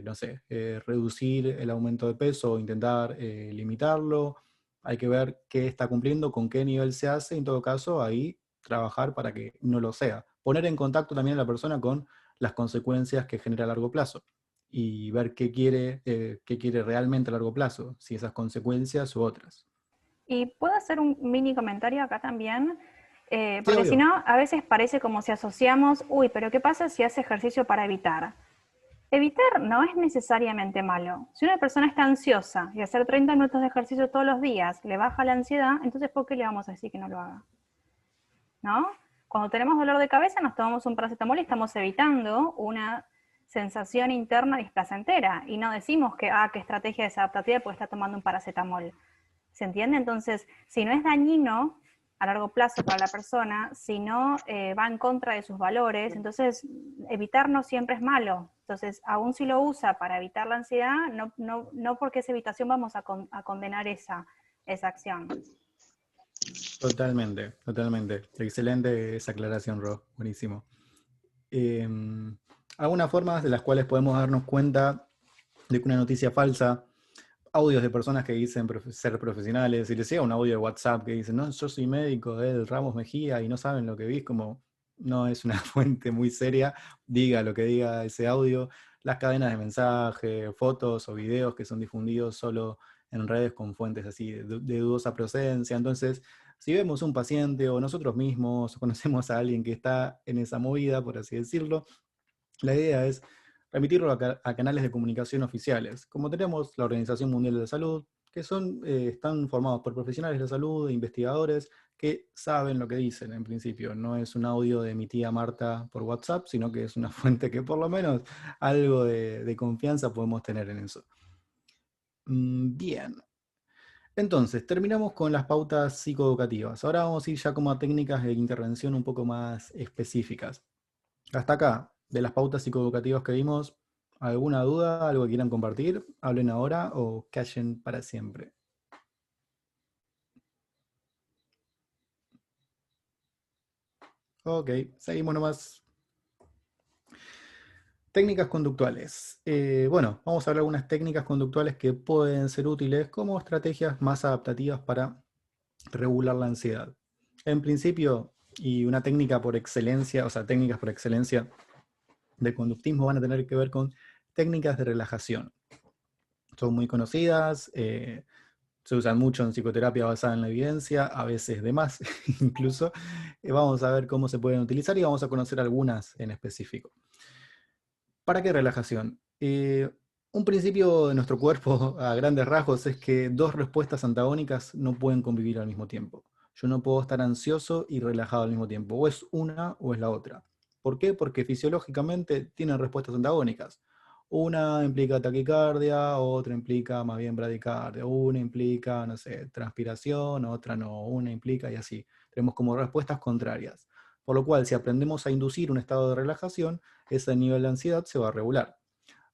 no sé, reducir el aumento de peso o intentar limitarlo, hay que ver qué está cumpliendo, con qué nivel se hace, y en todo caso ahí trabajar para que no lo sea. Poner en contacto también a la persona con las consecuencias que genera a largo plazo y ver qué quiere realmente a largo plazo, si esas consecuencias u otras. Y puedo hacer un mini comentario acá también, Sí, porque si obvio. no, a veces parece como si asociamos, uy, pero ¿qué pasa si hace ejercicio para evitar? Evitar no es necesariamente malo. Si una persona está ansiosa y hacer 30 minutos de ejercicio todos los días le baja la ansiedad, entonces ¿por qué le vamos a decir que no lo haga? ¿No? Cuando tenemos dolor de cabeza nos tomamos un paracetamol y estamos evitando una sensación interna displacentera y no decimos que, qué estrategia desadaptativa porque está tomando un paracetamol. ¿Se entiende? Entonces, si no es dañino a largo plazo para la persona, si no va en contra de sus valores, entonces evitar no siempre es malo. Entonces, aún si lo usa para evitar la ansiedad, no porque es evitación vamos a condenar esa acción. Totalmente, totalmente. Excelente esa aclaración, Ro. Buenísimo. Eh, Algunas formas de las cuales podemos darnos cuenta de que una noticia falsa, audios de personas que dicen ser profesionales, y les llega un audio de WhatsApp que dice, no, yo soy médico del Ramos Mejía y no saben lo que vi, como no es una fuente muy seria, diga lo que diga ese audio, las cadenas de mensaje, fotos o videos que son difundidos solo en redes con fuentes así de dudosa procedencia. Entonces, si vemos un paciente o nosotros mismos o conocemos a alguien que está en esa movida, por así decirlo, la idea es remitirlo a canales de comunicación oficiales, como tenemos la Organización Mundial de la Salud, que están formados por profesionales de la salud e investigadores que saben lo que dicen en principio. No es un audio de mi tía Marta por WhatsApp, sino que es una fuente que por lo menos algo de confianza podemos tener en eso. Bien. Entonces, terminamos con las pautas psicoeducativas. Ahora vamos a ir ya como a técnicas de intervención un poco más específicas. Hasta acá, de las pautas psicoeducativas que vimos, ¿alguna duda, algo que quieran compartir? Hablen ahora o callen para siempre. Ok, seguimos nomás. Técnicas conductuales. Bueno, vamos a hablar de algunas técnicas conductuales que pueden ser útiles como estrategias más adaptativas para regular la ansiedad. En principio, y una técnica por excelencia, o sea, técnicas por excelencia de conductismo van a tener que ver con técnicas de relajación. Son muy conocidas, se usan mucho en psicoterapia basada en la evidencia, a veces de más incluso. Vamos a ver cómo se pueden utilizar y vamos a conocer algunas en específico. ¿Para qué relajación? Un principio de nuestro cuerpo a grandes rasgos es que dos respuestas antagónicas no pueden convivir al mismo tiempo. Yo no puedo estar ansioso y relajado al mismo tiempo. O es una o es la otra. ¿Por qué? Porque fisiológicamente tienen respuestas antagónicas. Una implica taquicardia, otra implica más bien bradicardia. Una implica, no sé, transpiración, otra no. Una implica y así. Tenemos como respuestas contrarias. Por lo cual, si aprendemos a inducir un estado de relajación, ese nivel de ansiedad se va a regular.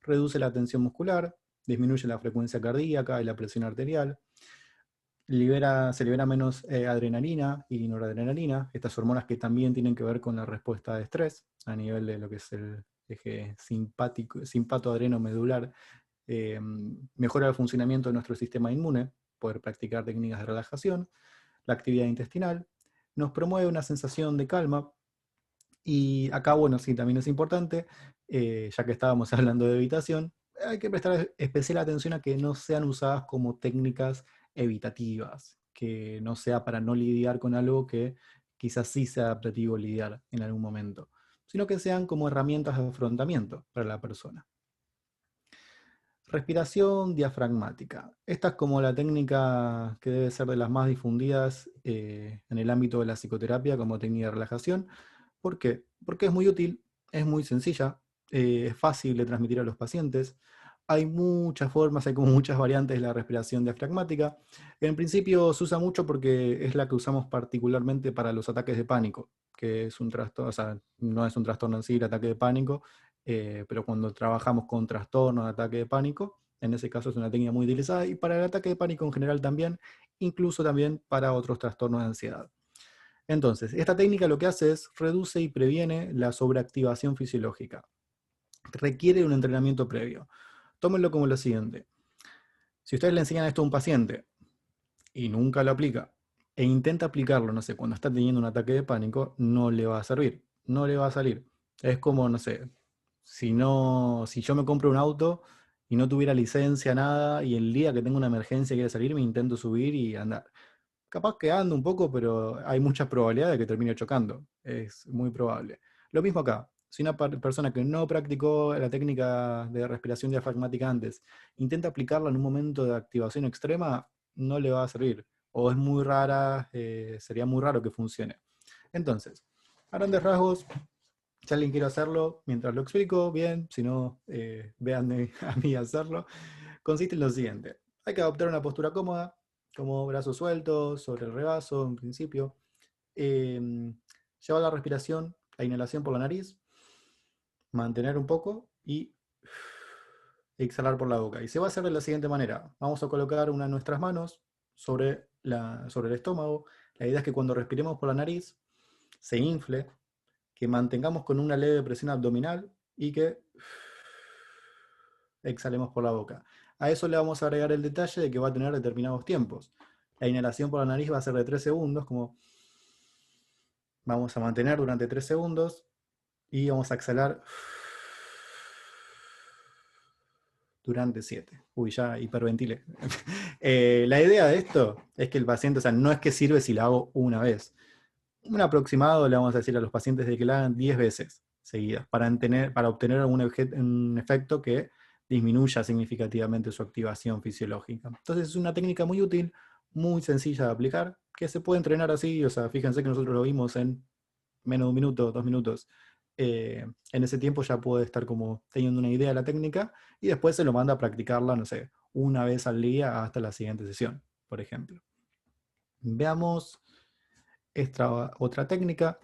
Reduce la tensión muscular, disminuye la frecuencia cardíaca y la presión arterial, se libera menos adrenalina y noradrenalina, estas hormonas que también tienen que ver con la respuesta de estrés, a nivel de lo que es el eje simpatoadreno-medular. Mejora el funcionamiento de nuestro sistema inmune, poder practicar técnicas de relajación, la actividad intestinal, nos promueve una sensación de calma, Y acá, bueno, sí, también es importante, ya que estábamos hablando de evitación, hay que prestar especial atención a que no sean usadas como técnicas evitativas, que no sea para no lidiar con algo que quizás sí sea adaptativo lidiar en algún momento, sino que sean como herramientas de afrontamiento para la persona. Respiración diafragmática. Esta es como la técnica que debe ser de las más difundidas en el ámbito de la psicoterapia como técnica de relajación. ¿Por qué? Porque es muy útil, es muy sencilla, es fácil de transmitir a los pacientes. Hay muchas formas, hay como muchas variantes de la respiración diafragmática. En principio se usa mucho porque es la que usamos particularmente para los ataques de pánico, que es un trastorno, o sea, no es un trastorno en sí el ataque de pánico, pero cuando trabajamos con trastornos de ataque de pánico, en ese caso es una técnica muy utilizada, y para el ataque de pánico en general también, incluso también para otros trastornos de ansiedad. Entonces, esta técnica lo que hace es reduce y previene la sobreactivación fisiológica. Requiere un entrenamiento previo. Tómenlo como lo siguiente. Si ustedes le enseñan esto a un paciente y nunca lo aplica, e intenta aplicarlo, no sé, cuando está teniendo un ataque de pánico, no le va a servir, no le va a salir. Es como, no sé, si yo me compro un auto y no tuviera licencia, nada, y el día que tengo una emergencia y quiere salir, me intento subir y andar. Capaz que ando un poco, pero hay mucha probabilidad de que termine chocando. Es muy probable. Lo mismo acá. Si una persona que no practicó la técnica de respiración diafragmática antes intenta aplicarla en un momento de activación extrema, no le va a servir. O es muy rara, sería muy raro que funcione. Entonces, a grandes rasgos, si alguien quiere hacerlo, mientras lo explico, bien. Si no, véanme a mí hacerlo. Consiste en lo siguiente. Hay que adoptar una postura cómoda, como brazos sueltos, sobre el regazo en principio. Llevar la respiración, la inhalación por la nariz, mantener un poco y exhalar por la boca. Y se va a hacer de la siguiente manera. Vamos a colocar una de nuestras manos sobre el estómago. La idea es que cuando respiremos por la nariz se infle, que mantengamos con una leve presión abdominal y que exhalemos por la boca. A eso le vamos a agregar el detalle de que va a tener determinados tiempos. La inhalación por la nariz va a ser de 3 segundos, como vamos a mantener durante 3 segundos y vamos a exhalar durante 7. Uy, ya hiperventilé. La idea de esto es que el paciente, o sea, no es que sirve si la hago una vez. Un aproximado le vamos a decir a los pacientes de que la hagan 10 veces seguidas para obtener un efecto que disminuya significativamente su activación fisiológica. Entonces es una técnica muy útil, muy sencilla de aplicar, que se puede entrenar así. O sea, fíjense que nosotros lo vimos en menos de un minuto, 2 minutos. En ese tiempo ya puede estar como teniendo una idea de la técnica y después se lo manda a practicarla, no sé, una vez al día hasta la siguiente sesión, por ejemplo. Veamos esta otra técnica.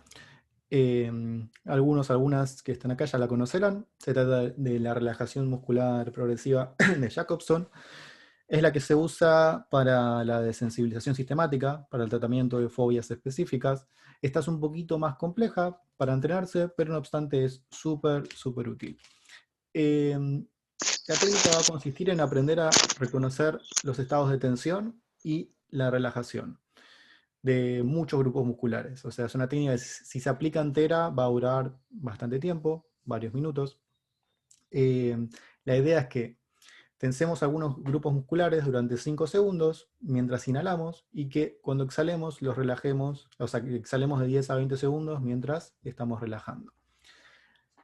Algunas que están acá ya la conocerán. Se trata de la relajación muscular progresiva de Jacobson. Es la que se usa para la desensibilización sistemática, para el tratamiento de fobias específicas. Esta es un poquito más compleja para entrenarse, pero no obstante es súper, súper útil. La técnica va a consistir en aprender a reconocer los estados de tensión y la relajación de muchos grupos musculares. O sea, es una técnica que si se aplica entera va a durar bastante tiempo, varios minutos. La idea es que tensemos algunos grupos musculares durante 5 segundos mientras inhalamos y que cuando exhalemos los relajemos, o sea, que exhalemos de 10 a 20 segundos mientras estamos relajando.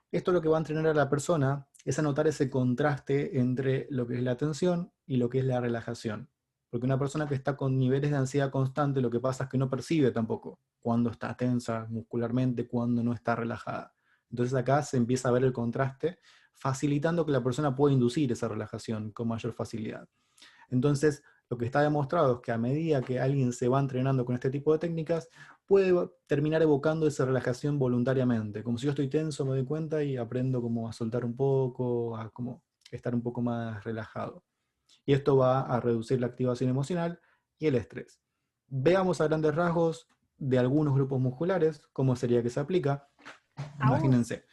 Esto lo que va a entrenar a la persona es a notar ese contraste entre lo que es la tensión y lo que es la relajación. Porque una persona que está con niveles de ansiedad constante, lo que pasa es que no percibe tampoco cuando está tensa muscularmente, cuando no está relajada. Entonces acá se empieza a ver el contraste, facilitando que la persona pueda inducir esa relajación con mayor facilidad. Entonces, lo que está demostrado es que a medida que alguien se va entrenando con este tipo de técnicas, puede terminar evocando esa relajación voluntariamente. Como si yo estoy tenso, me doy cuenta y aprendo como a soltar un poco, a como estar un poco más relajado. Y esto va a reducir la activación emocional y el estrés. Veamos a grandes rasgos de algunos grupos musculares cómo sería que se aplica. Agus, Imagínense.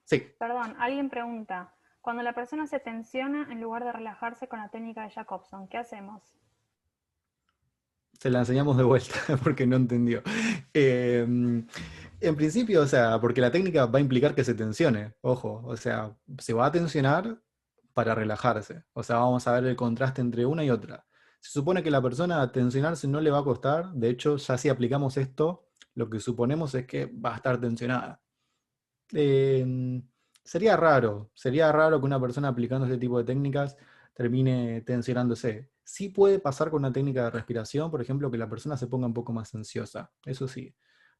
Sí. perdón, alguien pregunta, cuando la persona se tensiona en lugar de relajarse con la técnica de Jacobson, ¿qué hacemos? Se la enseñamos de vuelta porque no entendió. Eh, en principio, o sea, porque la técnica va a implicar que se tensione, ojo, o sea, se va a tensionar para relajarse. O sea, vamos a ver el contraste entre una y otra. Se supone que la persona a tensionarse no le va a costar, de hecho, ya si aplicamos esto, lo que suponemos es que va a estar tensionada. Eh, sería raro que una persona aplicando este tipo de técnicas termine tensionándose. Sí puede pasar con una técnica de respiración, por ejemplo, que la persona se ponga un poco más ansiosa, eso sí.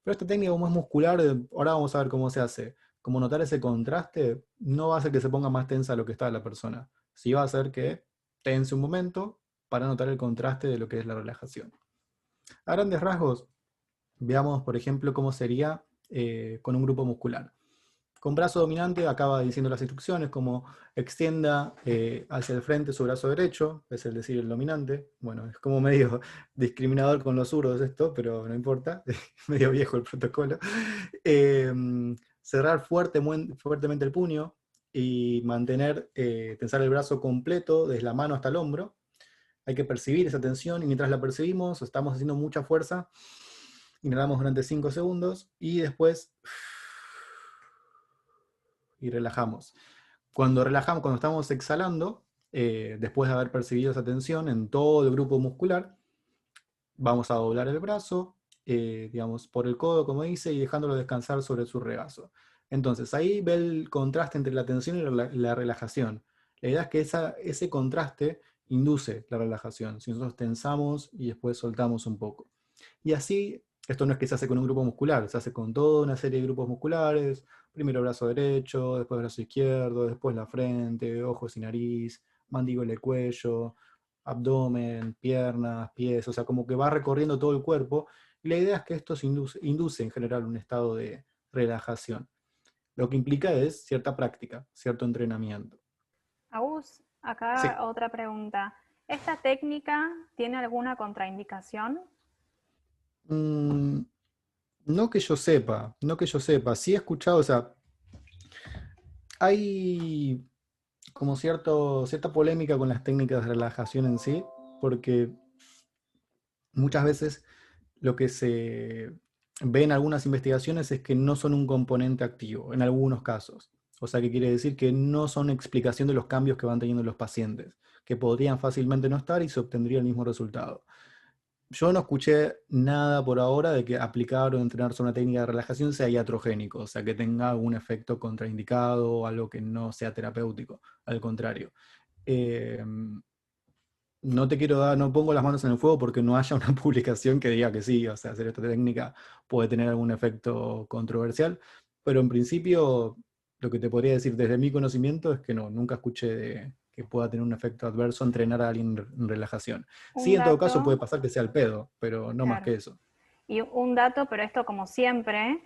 Pero esta técnica como es muscular, ahora vamos a ver cómo se hace. Como notar ese contraste, no va a hacer que se ponga más tensa lo que está la persona. Sí va a hacer que tense un momento para notar el contraste de lo que es la relajación. A grandes rasgos, veamos, por ejemplo, cómo sería con un grupo muscular. Con brazo dominante acaba diciendo las instrucciones como extienda hacia el frente su brazo derecho, es decir, el dominante. Bueno, es como medio discriminador con los zurdos esto, pero no importa, medio viejo el protocolo. Eh, cerrar fuertemente el puño y mantener, tensar el brazo completo desde la mano hasta el hombro. Hay que percibir esa tensión y mientras la percibimos estamos haciendo mucha fuerza. Inhalamos durante 5 segundos y después y relajamos. Cuando relajamos, cuando estamos exhalando, después de haber percibido esa tensión en todo el grupo muscular, vamos a doblar el brazo, digamos, por el codo, como dice, y dejándolo descansar sobre su regazo. Entonces, ahí ve el contraste entre la tensión y la relajación. La idea es que ese contraste induce la relajación. Si nosotros tensamos y después soltamos un poco. Y así, esto no es que se hace con un grupo muscular, se hace con toda una serie de grupos musculares, primero brazo derecho, después brazo izquierdo, después la frente, ojos y nariz, mandíbula y cuello, abdomen, piernas, pies, o sea, como que va recorriendo todo el cuerpo, y la idea es que esto induce en general un estado de relajación. Lo que implica es cierta práctica, cierto entrenamiento. Agus, Sí. acá otra pregunta. ¿Esta técnica tiene alguna contraindicación? Mm, no que yo sepa, no que yo sepa. Sí he escuchado, o sea, hay como cierta polémica con las técnicas de relajación en sí, porque muchas veces lo que se ve en algunas investigaciones es que no son un componente activo, en algunos casos. O sea, que quiere decir que no son explicación de los cambios que van teniendo los pacientes, que podrían fácilmente no estar y se obtendría el mismo resultado. Yo no escuché nada por ahora de que aplicar o entrenarse una técnica de relajación sea iatrogénico, o sea, que tenga algún efecto contraindicado o algo que no sea terapéutico, al contrario. Eh, no te quiero dar, no pongo las manos en el fuego porque no haya una publicación que diga que sí, o sea, hacer esta técnica puede tener algún efecto controversial, pero en principio lo que te podría decir desde mi conocimiento es que no, nunca escuché que pueda tener un efecto adverso entrenar a alguien en relajación. Sí, Un en todo caso puede dato, pasar que sea el pedo, pero no más claro. que eso. Y un dato, pero esto como siempre,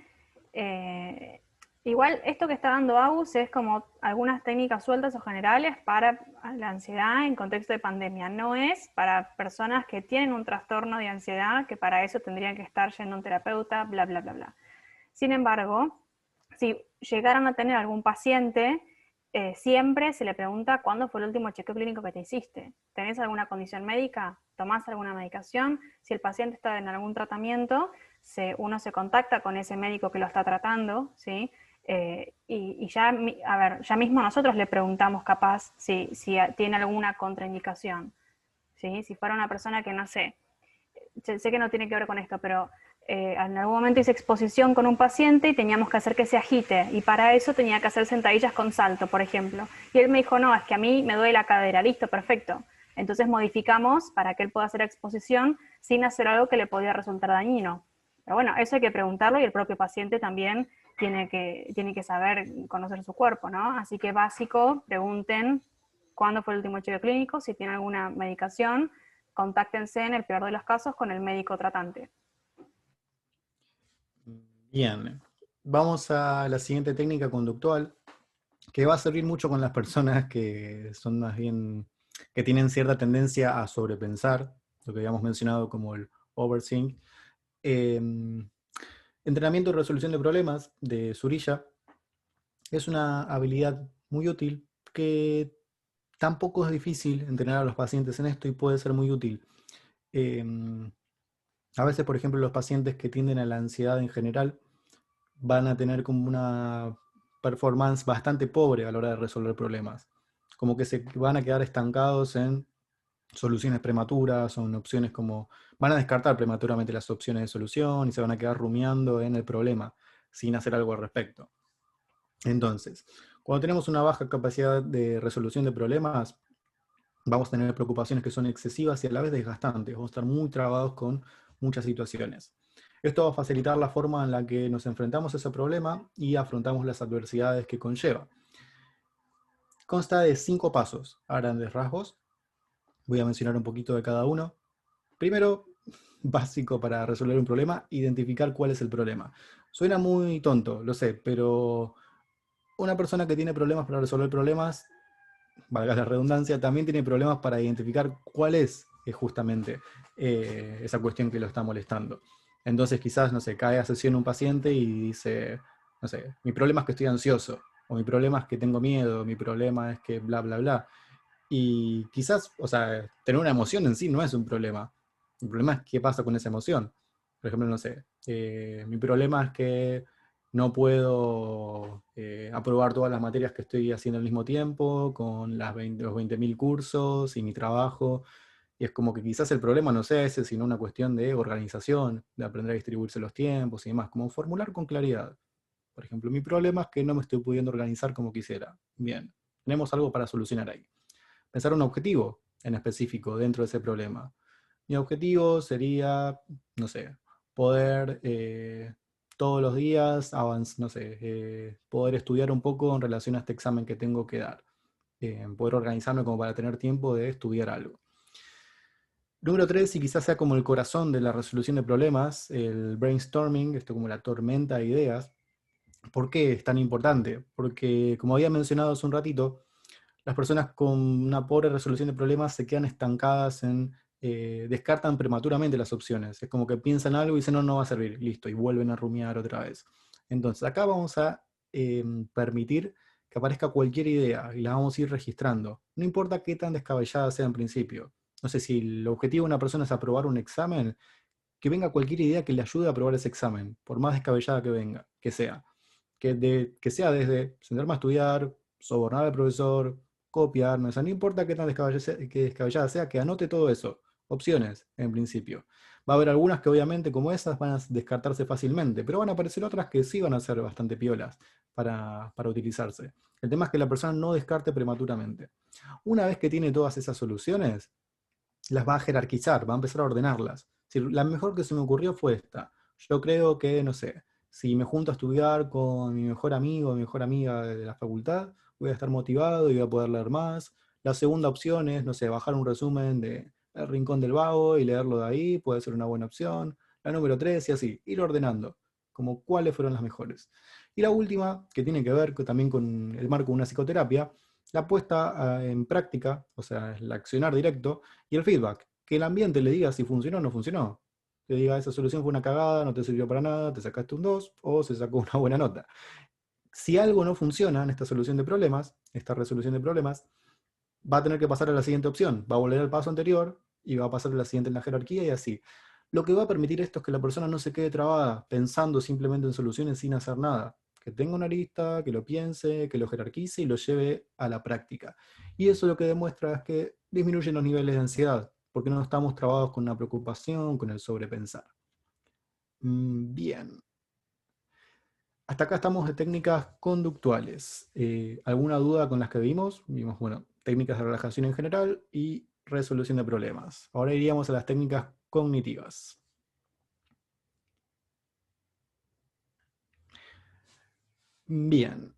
eh, igual esto que está dando Agus es como algunas técnicas sueltas o generales para la ansiedad en contexto de pandemia. No es para personas que tienen un trastorno de ansiedad, que para eso tendrían que estar yendo a un terapeuta, bla, bla, bla, bla. Sin embargo, si llegaran a tener algún paciente, siempre se le pregunta cuándo fue el último chequeo clínico que te hiciste. ¿Tenés alguna condición médica? ¿Tomás alguna medicación? Si el paciente está en algún tratamiento, uno se contacta con ese médico que lo está tratando, ¿sí? Y ya, a ver, ya mismo nosotros le preguntamos capaz si tiene alguna contraindicación, ¿sí? Si fuera una persona que, no sé, sé que no tiene que ver con esto, pero en algún momento hice exposición con un paciente y teníamos que hacer que se agite, y para eso tenía que hacer sentadillas con salto, por ejemplo. Y él me dijo, no, es que a mí me duele la cadera, listo, perfecto. Entonces modificamos para que él pueda hacer exposición sin hacer algo que le podía resultar dañino. Pero bueno, eso hay que preguntarlo y el propio paciente también tiene que saber conocer su cuerpo, ¿no? Así que básico, pregunten cuándo fue el último chequeo clínico, si tiene alguna medicación, contáctense en el peor de los casos con el médico tratante. Bien, vamos a la siguiente técnica conductual, que va a servir mucho con las personas que son más bien, que tienen cierta tendencia a sobrepensar, lo que habíamos mencionado como el overthink. Eh, entrenamiento y resolución de problemas de Surya es una habilidad muy útil que tampoco es difícil entrenar a los pacientes en esto y puede ser muy útil. Eh, A veces, por ejemplo, los pacientes que tienden a la ansiedad en general van a tener como una performance bastante pobre a la hora de resolver problemas. Como que se van a quedar estancados en soluciones prematuras o en opciones como... Van a descartar prematuramente las opciones de solución y se van a quedar rumiando en el problema sin hacer algo al respecto. Entonces, cuando tenemos una baja capacidad de resolución de problemas, vamos a tener preocupaciones que son excesivas y a la vez desgastantes. Vamos a estar muy trabados con muchas situaciones. Esto va a facilitar la forma en la que nos enfrentamos a ese problema y afrontamos las adversidades que conlleva. Consta de 5 pasos a grandes rasgos. Voy a mencionar un poquito de cada uno. Primero, básico para resolver un problema, identificar cuál es el problema. Suena muy tonto, lo sé, pero una persona que tiene problemas para resolver problemas, valga la redundancia, también tiene problemas para identificar cuál es justamente esa cuestión que lo está molestando. Entonces quizás, no sé, cae a sesión un paciente y dice, no sé, mi problema es que estoy ansioso, o mi problema es que tengo miedo, mi problema es que bla, bla, bla. Y quizás, o sea, tener una emoción en sí no es un problema. El problema es qué pasa con esa emoción. Por ejemplo, no sé, mi problema es que no puedo aprobar todas las materias que estoy haciendo al mismo tiempo, con los 20.000 cursos y mi trabajo. Y es como que quizás el problema no sea ese, sino una cuestión de organización, de aprender a distribuirse los tiempos y demás, como formular con claridad. Por ejemplo, mi problema es que no me estoy pudiendo organizar como quisiera. Bien, tenemos algo para solucionar ahí. Pensar un objetivo en específico dentro de ese problema. Mi objetivo sería, no sé, poder todos los días no sé, poder estudiar un poco en relación a este examen que tengo que dar. Poder organizarme como para tener tiempo de estudiar algo. Número 3, y quizás sea como el corazón de la resolución de problemas, el brainstorming, esto como la tormenta de ideas. ¿Por qué es tan importante? Porque, como había mencionado hace un ratito, las personas con una pobre resolución de problemas se quedan estancadas en, descartan prematuramente las opciones. Es como que piensan algo y dicen, no, no va a servir, listo, y vuelven a rumiar otra vez. Entonces, acá vamos a permitir que aparezca cualquier idea y la vamos a ir registrando. No importa qué tan descabellada sea en principio. No sé, si el objetivo de una persona es aprobar un examen, que venga cualquier idea que le ayude a aprobar ese examen, por más descabellada que venga, que sea. Que sea desde sentarme a estudiar, sobornar al profesor, copiarme, o sea, no importa qué tan descabellada sea, que anote todo eso. Opciones, en principio. Va a haber algunas que obviamente como esas van a descartarse fácilmente, pero van a aparecer otras que sí van a ser bastante piolas para utilizarse. El tema es que la persona no descarte prematuramente. Una vez que tiene todas esas soluciones, las va a jerarquizar, va a empezar a ordenarlas. Es decir, la mejor que se me ocurrió fue esta. Yo creo que, no sé, si me junto a estudiar con mi mejor amigo o mi mejor amiga de la facultad, voy a estar motivado y voy a poder leer más. La segunda opción es, no sé, bajar un resumen de El Rincón del Vago y leerlo de ahí, puede ser una buena opción. La número 3 y así, ir ordenando, como cuáles fueron las mejores. Y la última, que tiene que ver también con el marco de una psicoterapia, la puesta en práctica, o sea, el accionar directo, y el feedback, que el ambiente le diga si funcionó o no funcionó. Le diga, esa solución fue una cagada, no te sirvió para nada, te sacaste un 2 o se sacó una buena nota. Si algo no funciona en esta solución de problemas, esta resolución de problemas, va a tener que pasar a la siguiente opción, va a volver al paso anterior y va a pasar a la siguiente en la jerarquía y así. Lo que va a permitir esto es que la persona no se quede trabada pensando simplemente en soluciones sin hacer nada. Que tenga una lista, que lo piense, que lo jerarquice y lo lleve a la práctica. Y eso lo que demuestra es que disminuyen los niveles de ansiedad, porque no estamos trabados con una preocupación, con el sobrepensar. Bien. Hasta acá estamos de técnicas conductuales. ¿Alguna duda con las que vimos? Vimos, bueno, técnicas de relajación en general y resolución de problemas. Ahora iríamos a las técnicas cognitivas. Bien.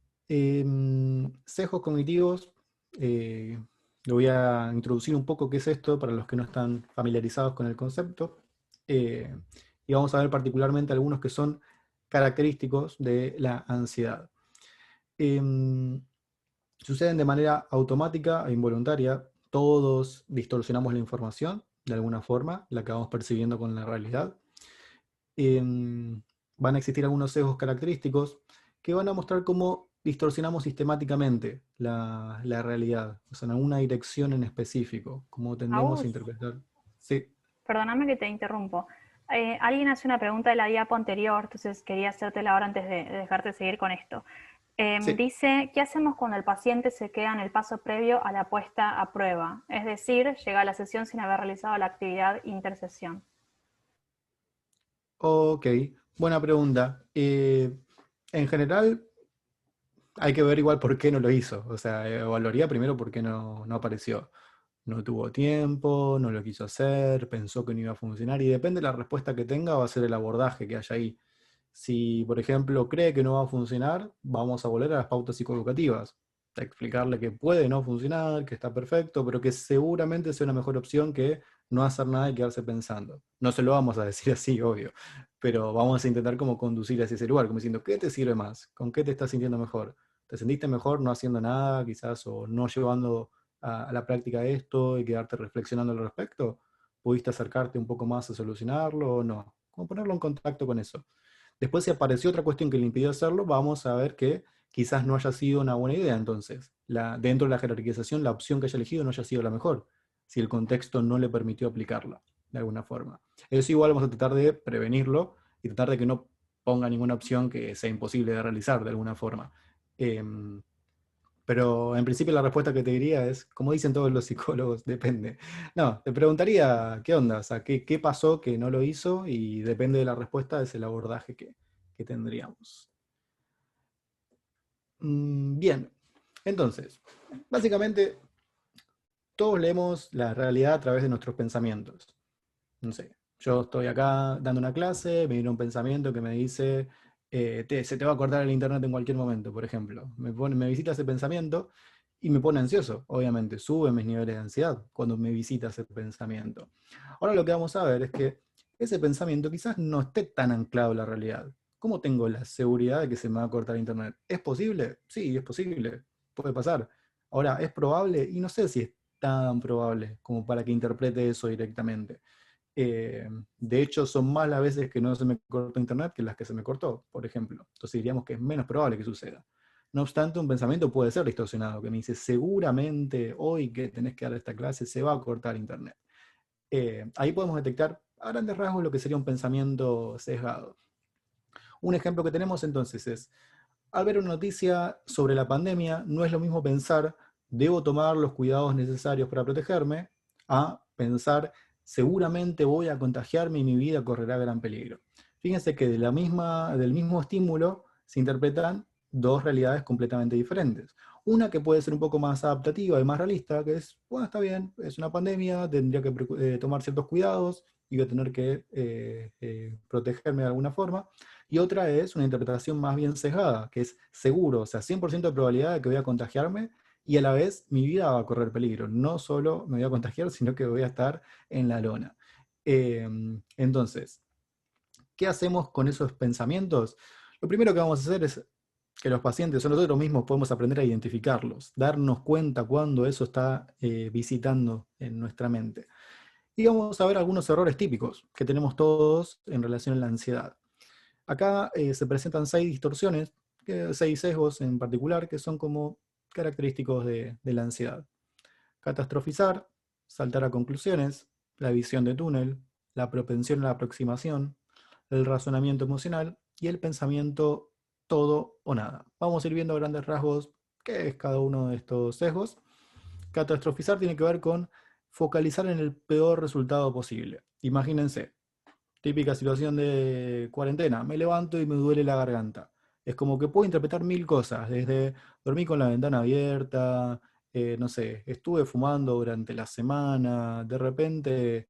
Sesgos cognitivos. Le voy a introducir un poco qué es esto para los que no están familiarizados con el concepto. Y vamos a ver particularmente algunos que son característicos de la ansiedad. Suceden de manera automática e involuntaria. Todos distorsionamos la información de alguna forma, la que vamos percibiendo con la realidad. Van a existir algunos sesgos característicos que van a mostrar cómo distorsionamos sistemáticamente la realidad, o sea, en alguna dirección en específico, cómo tendemos a Agus, interpretar. Sí, perdóname que te interrumpo. Alguien hace una pregunta de la diapo anterior, entonces quería hacértela ahora antes de dejarte seguir con esto. Sí. Dice, ¿qué hacemos cuando el paciente se queda en el paso previo a la puesta a prueba? Es decir, llega a la sesión sin haber realizado la actividad intersesión. Ok, buena pregunta. En general, hay que ver igual por qué no lo hizo. O sea, evaluaría primero por qué no apareció. No tuvo tiempo, no lo quiso hacer, pensó que no iba a funcionar, y depende de la respuesta que tenga, va a ser el abordaje que haya ahí. Si, por ejemplo, cree que no va a funcionar, vamos a volver a las pautas psicoeducativas. A explicarle que puede no funcionar, que está perfecto, pero que seguramente sea una mejor opción que no hacer nada y quedarse pensando. No se lo vamos a decir así, obvio, pero vamos a intentar como conducir hacia ese lugar, como diciendo, ¿qué te sirve más? ¿Con qué te estás sintiendo mejor? ¿Te sentiste mejor no haciendo nada, quizás, o no llevando a la práctica esto y quedarte reflexionando al respecto? ¿Pudiste acercarte un poco más a solucionarlo o no? Como ponerlo en contacto con eso. Después, si apareció otra cuestión que le impidió hacerlo, vamos a ver que quizás no haya sido una buena idea. Entonces, dentro de la jerarquización, la opción que haya elegido no haya sido la mejor, si el contexto no le permitió aplicarla de alguna forma. Eso igual vamos a tratar de prevenirlo y tratar de que no ponga ninguna opción que sea imposible de realizar de alguna forma. Pero en principio la respuesta que te diría es, como dicen todos los psicólogos, depende. No, te preguntaría, ¿qué onda? O sea, ¿qué pasó que no lo hizo? Y depende de la respuesta, es el abordaje que tendríamos. Bien, entonces, básicamente todos leemos la realidad a través de nuestros pensamientos. No sé, yo estoy acá dando una clase, me viene un pensamiento que me dice, se te va a cortar el internet en cualquier momento, por ejemplo. Me visita ese pensamiento y me pone ansioso, obviamente, sube mis niveles de ansiedad cuando me visita ese pensamiento. Ahora lo que vamos a ver es que ese pensamiento quizás no esté tan anclado a la realidad. ¿Cómo tengo la seguridad de que se me va a cortar internet? ¿Es posible? Sí, es posible, puede pasar. Ahora, ¿es probable? Y no sé si es tan probable como para que interprete eso directamente. De hecho, son más las veces que no se me cortó internet que las que se me cortó, por ejemplo. Entonces diríamos que es menos probable que suceda. No obstante, un pensamiento puede ser distorsionado, que me dice, seguramente hoy que tenés que dar esta clase se va a cortar internet. Ahí podemos detectar a grandes rasgos lo que sería un pensamiento sesgado. Un ejemplo que tenemos entonces es, al ver una noticia sobre la pandemia, no es lo mismo pensar, debo tomar los cuidados necesarios para protegerme, a pensar, seguramente voy a contagiarme y mi vida correrá gran peligro. Fíjense que del mismo estímulo se interpretan dos realidades completamente diferentes. Una que puede ser un poco más adaptativa y más realista, que es, bueno, está bien, es una pandemia, tendría que tomar ciertos cuidados y voy a tener que protegerme de alguna forma. Y otra es una interpretación más bien sesgada, que es seguro, o sea, 100% de probabilidad de que voy a contagiarme y a la vez mi vida va a correr peligro. No solo me voy a contagiar, sino que voy a estar en la lona. Entonces, ¿qué hacemos con esos pensamientos? Lo primero que vamos a hacer es que los pacientes o nosotros mismos podemos aprender a identificarlos, darnos cuenta cuando eso está visitando en nuestra mente. Y vamos a ver algunos errores típicos que tenemos todos en relación a la ansiedad. Acá se presentan 6 distorsiones, 6 sesgos en particular, que son como característicos de la ansiedad. Catastrofizar, saltar a conclusiones, la visión de túnel, la propensión a la aproximación, el razonamiento emocional y el pensamiento todo o nada. Vamos a ir viendo a grandes rasgos qué es cada uno de estos sesgos. Catastrofizar tiene que ver con focalizar en el peor resultado posible. Imagínense, típica situación de cuarentena, me levanto y me duele la garganta. Es como que puedo interpretar mil cosas, desde dormir con la ventana abierta, no sé, estuve fumando durante la semana, de repente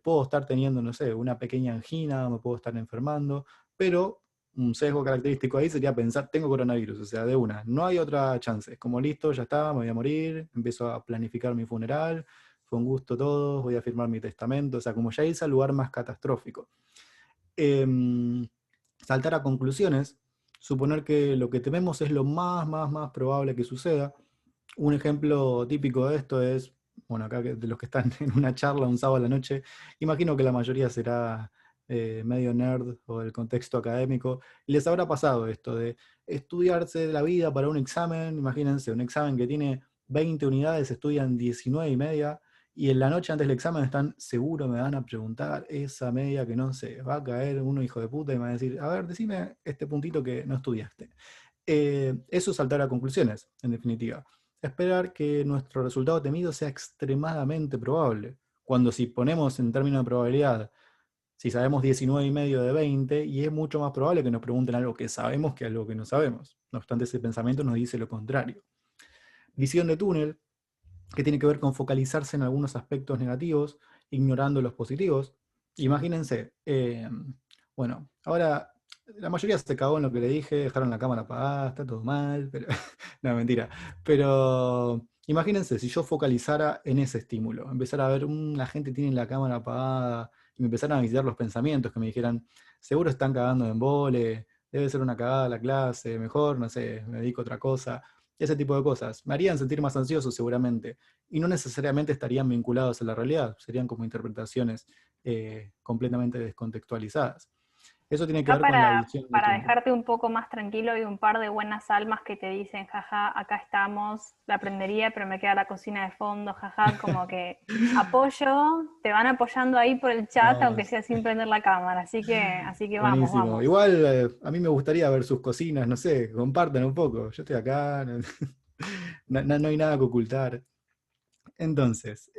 puedo estar teniendo, no sé, una pequeña angina, me puedo estar enfermando, pero un sesgo característico ahí sería pensar, tengo coronavirus, o sea, de una, no hay otra chance, es como listo, ya está, me voy a morir, empiezo a planificar mi funeral, fue un gusto todos, voy a firmar mi testamento, o sea, como ya irse al lugar más catastrófico. Saltar a conclusiones, suponer que lo que tememos es lo más probable que suceda. Un ejemplo típico de esto es, bueno, acá de los que están en una charla un sábado a la noche, imagino que la mayoría será medio nerd o del contexto académico, y les habrá pasado esto de estudiarse la vida para un examen, imagínense, un examen que tiene 20 unidades, estudian 19 y media, y en la noche antes del examen están, seguro me van a preguntar esa media que no sé, va a caer uno hijo de puta y me va a decir, a ver, decime este puntito que no estudiaste. Eso es saltar a conclusiones, en definitiva. Esperar que nuestro resultado temido sea extremadamente probable. Cuando si ponemos en términos de probabilidad, si sabemos 19,5 de 20, y es mucho más probable que nos pregunten algo que sabemos que algo que no sabemos. No obstante, ese pensamiento nos dice lo contrario. Visión de túnel, que tiene que ver con focalizarse en algunos aspectos negativos, ignorando los positivos. Imagínense, bueno, ahora la mayoría se cagó en lo que le dije, dejaron la cámara apagada, está todo mal, pero no, mentira. Pero imagínense si yo focalizara en ese estímulo, empezara a ver, la gente tiene la cámara apagada, y me empezaran a visitar los pensamientos que me dijeran, seguro están cagando de embole, debe ser una cagada la clase, mejor, no sé, me dedico a otra cosa. Ese tipo de cosas. Me harían sentir más ansioso seguramente. Y no necesariamente estarían vinculados a la realidad. Serían como interpretaciones completamente descontextualizadas. Eso tiene que Ya ver con la visión de para túnel. dejarte un poco más tranquilo, hay un par de buenas almas que te dicen, jaja, acá estamos, la aprendería, pero me queda la cocina de fondo, jaja, como que apoyo, te van apoyando ahí por el chat, No, aunque sea sin prender la cámara, así que vamos, buenísimo. vamos. Igual a mí me gustaría ver sus cocinas, no sé, compartan un poco. Yo estoy acá, no, no hay nada que ocultar. Entonces,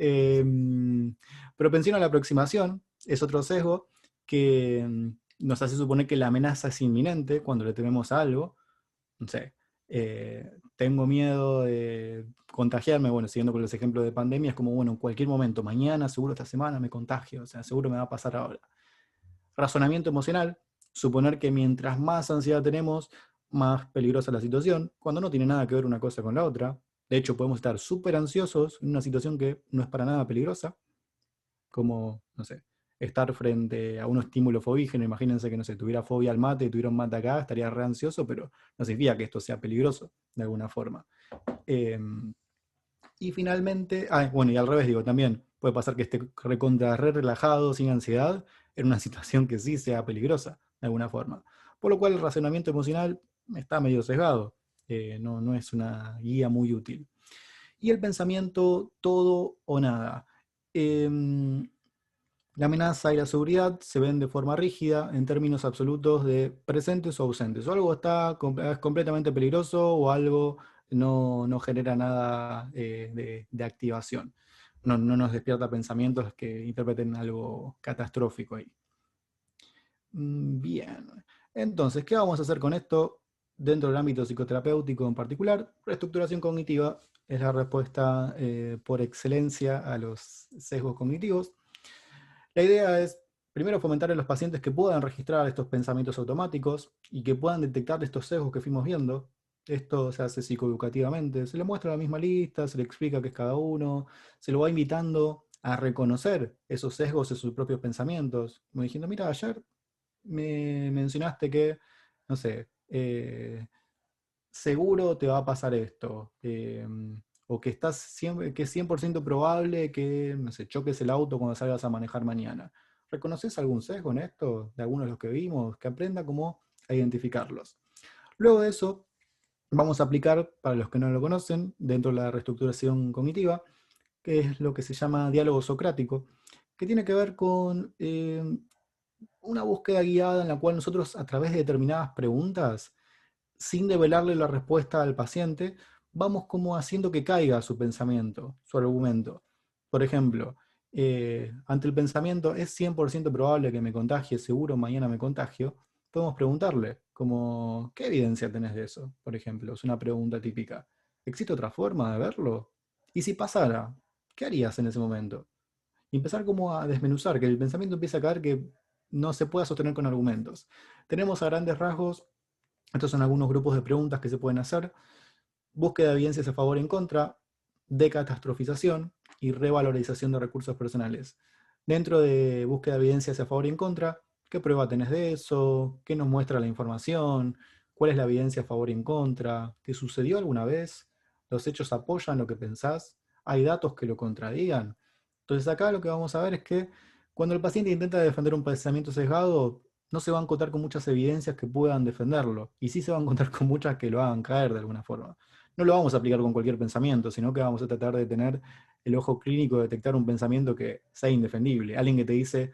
propensión a la aproximación es otro sesgo que nos hace suponer que la amenaza es inminente cuando le tememos a algo. No sé, tengo miedo de contagiarme, bueno, siguiendo con los ejemplos de pandemia, es como, bueno, en cualquier momento, mañana, seguro esta semana me contagio, o sea, seguro me va a pasar ahora. Razonamiento emocional, suponer que mientras más ansiedad tenemos, más peligrosa la situación, cuando no tiene nada que ver una cosa con la otra. De hecho, podemos estar súper ansiosos en una situación que no es para nada peligrosa, como, no sé, estar frente a un estímulo fobígeno. Imagínense que, no sé, tuviera fobia al mate y tuviera un mate acá, estaría re ansioso, pero no significa que esto sea peligroso, de alguna forma. Eh, y finalmente, bueno, y al revés, digo, también puede pasar que esté recontra re relajado, sin ansiedad, en una situación que sí sea peligrosa, de alguna forma. Por lo cual el razonamiento emocional está medio sesgado, no es una guía muy útil. Y el pensamiento todo o nada. La amenaza y la seguridad se ven de forma rígida en términos absolutos de presentes o ausentes. O algo es completamente peligroso o algo no genera nada de activación. No nos despierta pensamientos que interpreten algo catastrófico ahí. Bien. Entonces, ¿qué vamos a hacer con esto dentro del ámbito psicoterapéutico en particular? Reestructuración cognitiva es la respuesta por excelencia a los sesgos cognitivos. La idea es, primero, fomentar en los pacientes que puedan registrar estos pensamientos automáticos y que puedan detectar estos sesgos que fuimos viendo. Esto se hace psicoeducativamente. Se le muestra la misma lista, se le explica qué es cada uno, se lo va invitando a reconocer esos sesgos en sus propios pensamientos. Como diciendo, mira, ayer me mencionaste que, no sé, seguro te va a pasar esto. O que que es 100% probable que, no sé, choques el auto cuando salgas a manejar mañana. ¿Reconoces algún sesgo en esto, de algunos de los que vimos? Que aprenda cómo a identificarlos. Luego de eso, vamos a aplicar, para los que no lo conocen, dentro de la reestructuración cognitiva, que es lo que se llama diálogo socrático, que tiene que ver con una búsqueda guiada en la cual nosotros, a través de determinadas preguntas, sin develarle la respuesta al paciente, vamos como haciendo que caiga su pensamiento, su argumento. Por ejemplo, ante el pensamiento, ¿es 100% probable que me contagie, seguro mañana me contagio? Podemos preguntarle, como, ¿qué evidencia tenés de eso? Por ejemplo, es una pregunta típica. ¿Existe otra forma de verlo? Y si pasara, ¿qué harías en ese momento? Y empezar como a desmenuzar, que el pensamiento empiece a caer, que no se pueda sostener con argumentos. Tenemos a grandes rasgos, estos son algunos grupos de preguntas que se pueden hacer: búsqueda de evidencias a favor y en contra, decatastrofización y revalorización de recursos personales. Dentro de búsqueda de evidencias a favor y en contra, ¿qué prueba tenés de eso? ¿Qué nos muestra la información? ¿Cuál es la evidencia a favor y en contra? ¿Te sucedió alguna vez? ¿Los hechos apoyan lo que pensás? ¿Hay datos que lo contradigan? Entonces acá lo que vamos a ver es que cuando el paciente intenta defender un pensamiento sesgado, no se va a encontrar con muchas evidencias que puedan defenderlo, y sí se va a encontrar con muchas que lo hagan caer de alguna forma. No lo vamos a aplicar con cualquier pensamiento, sino que vamos a tratar de tener el ojo clínico detectar un pensamiento que sea indefendible. Alguien que te dice,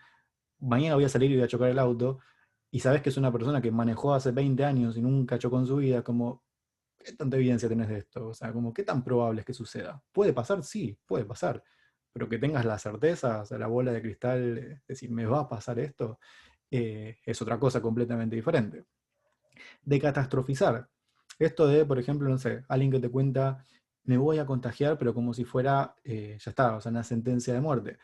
mañana voy a salir y voy a chocar el auto, y sabes que es una persona que manejó hace 20 años y nunca chocó en su vida, como, ¿qué tanta evidencia tenés de esto? O sea, como, ¿qué tan probable es que suceda? ¿Puede pasar? Sí, puede pasar. Pero que tengas la certeza, o sea, la bola de cristal, decir, ¿me va a pasar esto? Es otra cosa completamente diferente. De catastrofizar. Esto de, por ejemplo, no sé, alguien que te cuenta, me voy a contagiar, pero como si fuera, ya está, o sea, una sentencia de muerte.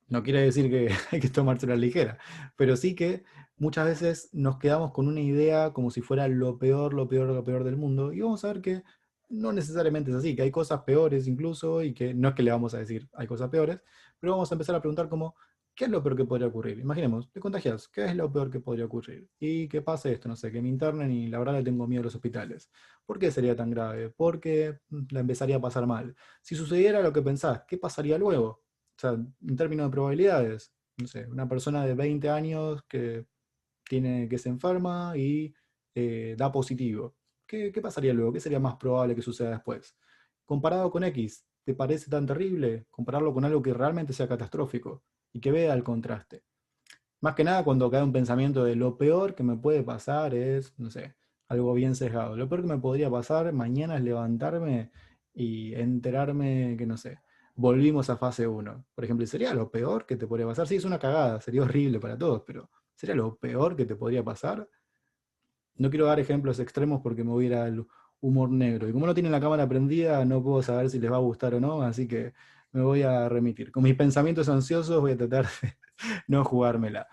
No quiere decir que hay que tomárselo a la ligera, pero sí que muchas veces nos quedamos con una idea como si fuera lo peor, lo peor, lo peor del mundo, y vamos a ver que no necesariamente es así, que hay cosas peores incluso, y que no es que le vamos a decir hay cosas peores, pero vamos a empezar a preguntar como, ¿qué es lo peor que podría ocurrir? Imaginemos, te contagias, ¿qué es lo peor que podría ocurrir? Y que pase esto, no sé, que me internen y la verdad le tengo miedo a los hospitales. ¿Por qué sería tan grave? Porque la empezaría a pasar mal. Si sucediera lo que pensás, ¿qué pasaría luego? O sea, en términos de probabilidades, no sé, una persona de 20 años que se enferma y da positivo. ¿Qué pasaría luego? ¿Qué sería más probable que suceda después? Comparado con X, ¿te parece tan terrible compararlo con algo que realmente sea catastrófico y que vea el contraste? Más que nada cuando cae un pensamiento de lo peor que me puede pasar es, no sé, algo bien sesgado. Lo peor que me podría pasar mañana es levantarme y enterarme que, no sé, volvimos a fase uno. Por ejemplo, ¿sería lo peor que te podría pasar? Sí, es una cagada, sería horrible para todos, pero ¿sería lo peor que te podría pasar? No quiero dar ejemplos extremos porque me voy a ir al humor negro. Y como no tienen la cámara prendida, no puedo saber si les va a gustar o no, así que me voy a remitir. Con mis pensamientos ansiosos voy a tratar de no jugármela.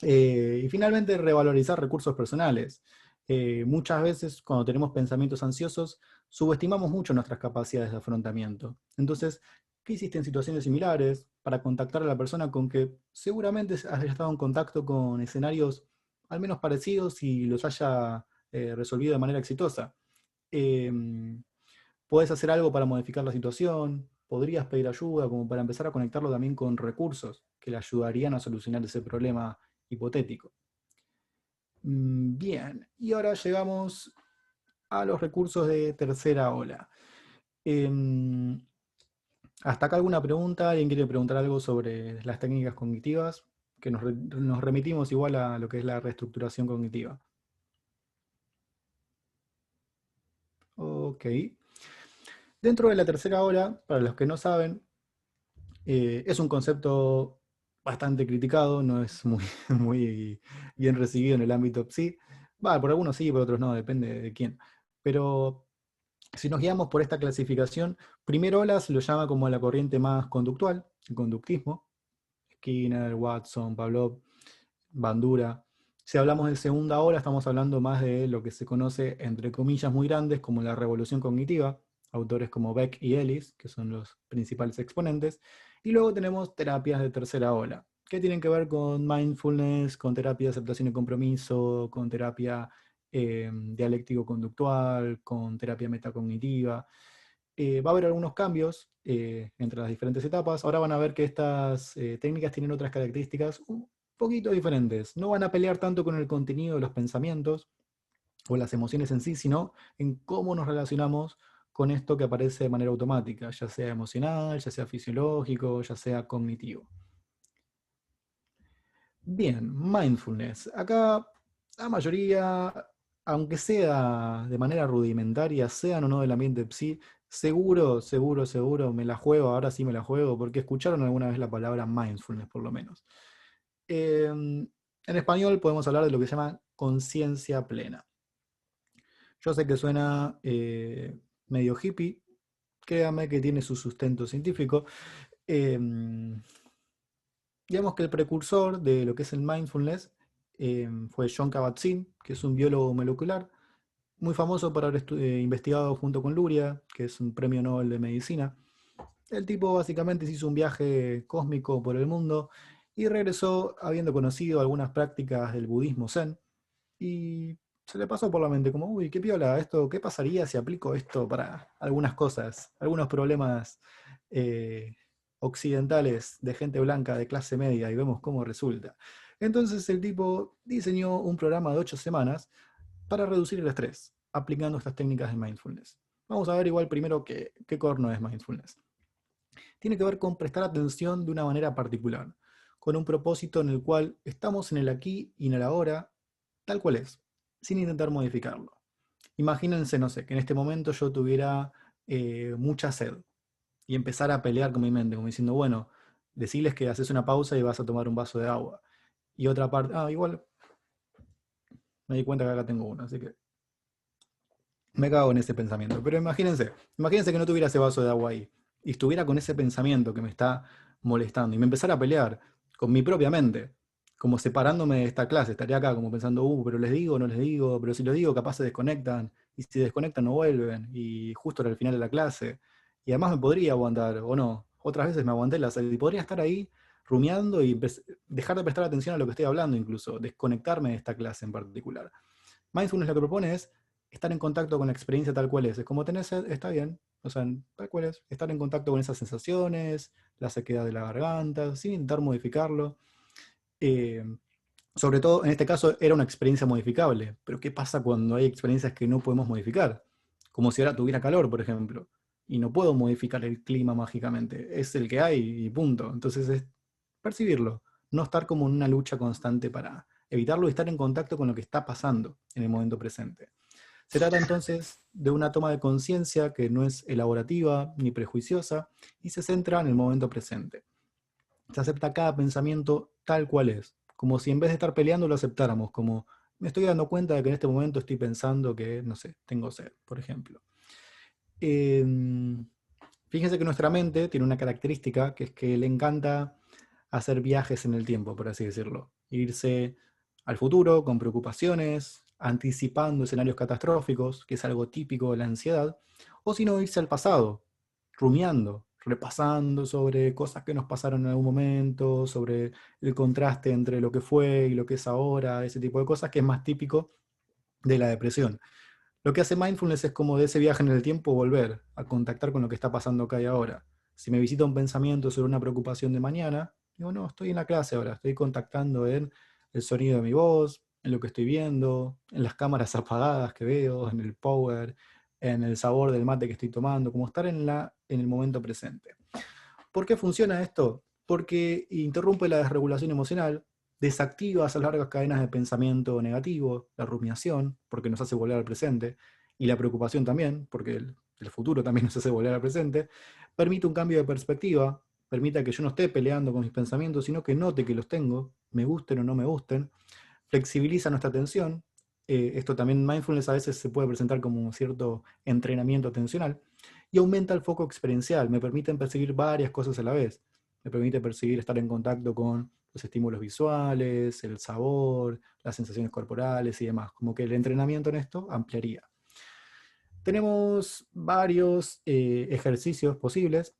Y finalmente, revalorizar recursos personales. Muchas veces, cuando tenemos pensamientos ansiosos, subestimamos mucho nuestras capacidades de afrontamiento. Entonces, ¿qué hiciste en situaciones similares para contactar a la persona con que seguramente has estado en contacto con escenarios al menos parecidos y los haya resolvido de manera exitosa? Eh, Puedes hacer algo para modificar la situación, podrías pedir ayuda como para empezar a conectarlo también con recursos que le ayudarían a solucionar ese problema hipotético. Bien, y ahora llegamos a los recursos de tercera ola. Em, ¿Hasta acá alguna pregunta? ¿Alguien quiere preguntar algo sobre las técnicas cognitivas? Que nos remitimos igual a lo que es la reestructuración cognitiva. Ok. Dentro de la tercera ola, para los que no saben, es un concepto bastante criticado, no es muy, muy bien recibido en el ámbito psi. Va, por algunos sí, por otros no, depende de quién. Pero si nos guiamos por esta clasificación, primera ola se lo llama como la corriente más conductual, el conductismo. Skinner, Watson, Pavlov, Bandura. Si hablamos de segunda ola, estamos hablando más de lo que se conoce, entre comillas muy grandes, como la revolución cognitiva, autores como Beck y Ellis, que son los principales exponentes. Y luego tenemos terapias de tercera ola, que tienen que ver con mindfulness, con terapia de aceptación y compromiso, con terapia dialéctico-conductual, con terapia metacognitiva. Va a haber algunos cambios entre las diferentes etapas. Ahora van a ver que estas técnicas tienen otras características un poquito diferentes. No van a pelear tanto con el contenido de los pensamientos o las emociones en sí, sino en cómo nos relacionamos con esto que aparece de manera automática, ya sea emocional, ya sea fisiológico, ya sea cognitivo. Bien, mindfulness. Acá la mayoría, aunque sea de manera rudimentaria, sean o no del ambiente psi, seguro, seguro, seguro, me la juego, ahora sí me la juego, porque escucharon alguna vez la palabra mindfulness, por lo menos. En español podemos hablar de lo que se llama conciencia plena. Yo sé que suena medio hippie, créanme que tiene su sustento científico. Em, Digamos que el precursor de lo que es el mindfulness fue John Kabat-Zinn, que es un biólogo molecular, muy famoso por haber investigado junto con Luria, que es un premio Nobel de Medicina. El tipo básicamente se hizo un viaje cósmico por el mundo y regresó habiendo conocido algunas prácticas del budismo zen y se le pasó por la mente como, uy, qué piola, esto, ¿qué pasaría si aplico esto para algunas cosas, algunos problemas eh, occidentales de gente blanca de clase media y vemos cómo resulta? Entonces el tipo diseñó un programa de 8 semanas para reducir el estrés, aplicando estas técnicas de mindfulness. Vamos a ver igual primero qué corno es mindfulness. tiene que ver con prestar atención de una manera particular, con un propósito en el cual estamos en el aquí y en el ahora, tal cual es, sin intentar modificarlo. Imagínense, no sé, que en este momento yo tuviera mucha sed y empezar a pelear con mi mente, como diciendo, bueno, decirles que haces una pausa y vas a tomar un vaso de agua. Y otra parte, igual me di cuenta que acá tengo uno, así que me cago en ese pensamiento. Pero imagínense que no tuviera ese vaso de agua ahí y estuviera con ese pensamiento que me está molestando y me empezara a pelear con mi propia mente, como separándome de esta clase. Estaría acá como pensando, pero les digo, no les digo, pero si lo digo capaz se desconectan y si desconectan no vuelven y justo era el final de la clase. Y además me podría aguantar, o no, otras veces me aguanté la sed y podría estar ahí rumiando y dejar de prestar atención a lo que estoy hablando incluso, desconectarme de esta clase en particular. Mindfulness lo que propone es estar en contacto con la experiencia tal cual es. Es como tener sed, está bien, o sea, tal cual es. Estar en contacto con esas sensaciones, la sequedad de la garganta, sin intentar modificarlo. Eh, Sobre todo, en este caso, era una experiencia modificable. Pero ¿qué pasa cuando hay experiencias que no podemos modificar? Como si ahora tuviera calor, por ejemplo. Y no puedo modificar el clima mágicamente. Es el que hay y punto. Entonces es percibirlo. No estar como en una lucha constante para evitarlo y estar en contacto con lo que está pasando en el momento presente. Se trata entonces de una toma de conciencia que no es elaborativa ni prejuiciosa y se centra en el momento presente. Se acepta cada pensamiento tal cual es, como si en vez de estar peleando lo aceptáramos, como me estoy dando cuenta de que en este momento estoy pensando que, no sé, tengo sed, por ejemplo. Fíjense que nuestra mente tiene una característica que es que le encanta hacer viajes en el tiempo, por así decirlo. Irse al futuro con preocupaciones, anticipando escenarios catastróficos, que es algo típico de la ansiedad, o si no, irse al pasado, rumiando, repasando sobre cosas que nos pasaron en algún momento, sobre el contraste entre lo que fue y lo que es ahora, ese tipo de cosas que es más típico de la depresión. Lo que hace mindfulness es como de ese viaje en el tiempo volver a contactar con lo que está pasando acá y ahora. Si me visita un pensamiento sobre una preocupación de mañana, digo, no, estoy en la clase ahora, estoy contactando en el sonido de mi voz, en lo que estoy viendo, en las cámaras apagadas que veo, en el power, en el sabor del mate que estoy tomando, como estar en el momento presente. ¿Por qué funciona esto? Porque interrumpe la desregulación emocional, desactiva esas largas cadenas de pensamiento negativo, la rumiación, porque nos hace volver al presente, y la preocupación también, porque el futuro también nos hace volver al presente, permite un cambio de perspectiva, permite que yo no esté peleando con mis pensamientos, sino que note que los tengo, me gusten o no me gusten, flexibiliza nuestra atención. Esto también mindfulness a veces se puede presentar como un cierto entrenamiento atencional y aumenta el foco experiencial, me permiten percibir varias cosas a la vez, me permite percibir estar en contacto con los estímulos visuales, el sabor, las sensaciones corporales y demás, como que el entrenamiento en esto ampliaría. Tenemos varios ejercicios posibles.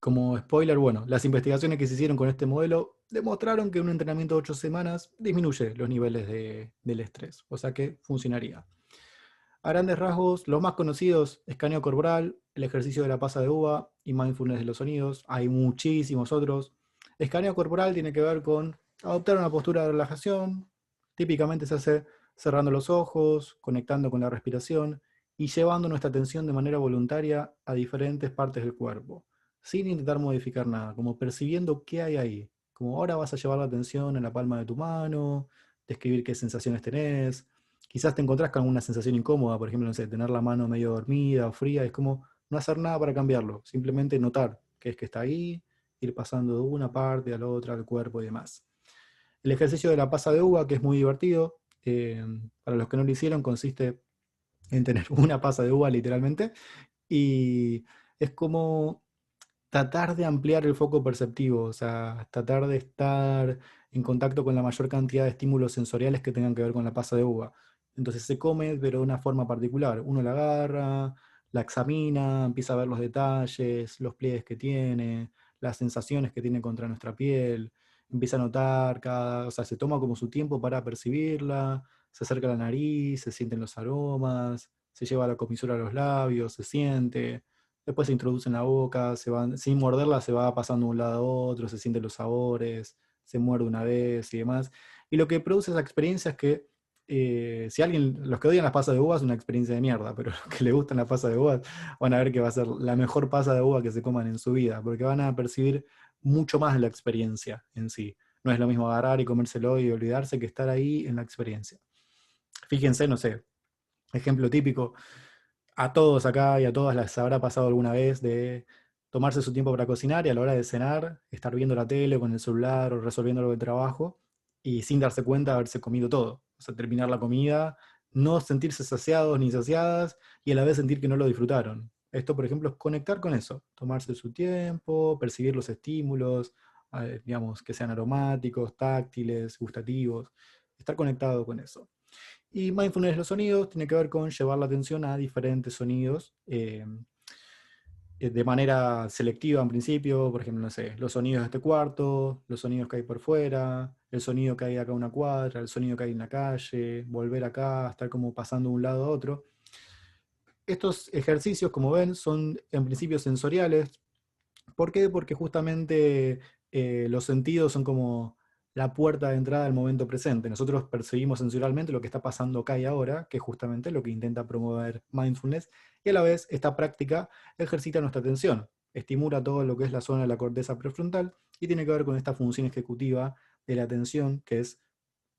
Como spoiler, bueno, las investigaciones que se hicieron con este modelo demostraron que un entrenamiento de 8 semanas disminuye los niveles del estrés, o sea que funcionaría. A grandes rasgos, los más conocidos, escaneo corporal, el ejercicio de la pasa de uva y mindfulness de los sonidos. Hay muchísimos otros. Escaneo corporal tiene que ver con adoptar una postura de relajación. Típicamente se hace cerrando los ojos, conectando con la respiración y llevando nuestra atención de manera voluntaria a diferentes partes del cuerpo, sin intentar modificar nada, como percibiendo qué hay ahí. Como ahora vas a llevar la atención en la palma de tu mano, describir qué sensaciones tenés. Quizás te encontrás con alguna sensación incómoda, por ejemplo, no sé, tener la mano medio dormida o fría, es como no hacer nada para cambiarlo, simplemente notar que es que está ahí, ir pasando de una parte a la otra, al cuerpo y demás. El ejercicio de la pasa de uva, que es muy divertido, para los que no lo hicieron, consiste en tener una pasa de uva literalmente, y es como tratar de ampliar el foco perceptivo, o sea, tratar de estar en contacto con la mayor cantidad de estímulos sensoriales que tengan que ver con la pasa de uva. Entonces se come, pero de una forma particular. Uno la agarra, la examina, empieza a ver los detalles, los pliegues que tiene, las sensaciones que tiene contra nuestra piel, empieza a notar o sea, se toma como su tiempo para percibirla, se acerca a la nariz, se sienten los aromas, se lleva la comisura a los labios, se siente. Después se introduce en la boca, sin morderla se va pasando de un lado a otro, se sienten los sabores, se muerde una vez y demás. Y lo que produce esa experiencia es que si alguien, los que odian las pasas de uva es una experiencia de mierda, pero los que les gustan las pasas de uva van a ver que va a ser la mejor pasa de uva que se coman en su vida, porque van a percibir mucho más la experiencia en sí. No es lo mismo agarrar y comérselo y olvidarse que estar ahí en la experiencia. Fíjense, no sé, ejemplo típico, a todos acá y a todas les habrá pasado alguna vez de tomarse su tiempo para cocinar y a la hora de cenar, estar viendo la tele con el celular o resolviendo algo de trabajo y sin darse cuenta haberse comido todo. O sea, terminar la comida, no sentirse saciados ni saciadas y a la vez sentir que no lo disfrutaron. Esto, por ejemplo, es conectar con eso, tomarse su tiempo, percibir los estímulos, digamos, que sean aromáticos, táctiles, gustativos, estar conectado con eso. Y mindfulness de los sonidos tiene que ver con llevar la atención a diferentes sonidos de manera selectiva en principio, por ejemplo, no sé, los sonidos de este cuarto, los sonidos que hay por fuera, el sonido que hay acá a una cuadra, el sonido que hay en la calle, volver acá, estar como pasando de un lado a otro. Estos ejercicios, como ven, son en principio sensoriales. ¿Por qué? Porque justamente los sentidos son como la puerta de entrada al momento presente. Nosotros percibimos sensorialmente lo que está pasando acá y ahora, que es justamente lo que intenta promover mindfulness, y a la vez esta práctica ejercita nuestra atención, estimula todo lo que es la zona de la corteza prefrontal y tiene que ver con esta función ejecutiva de la atención, que es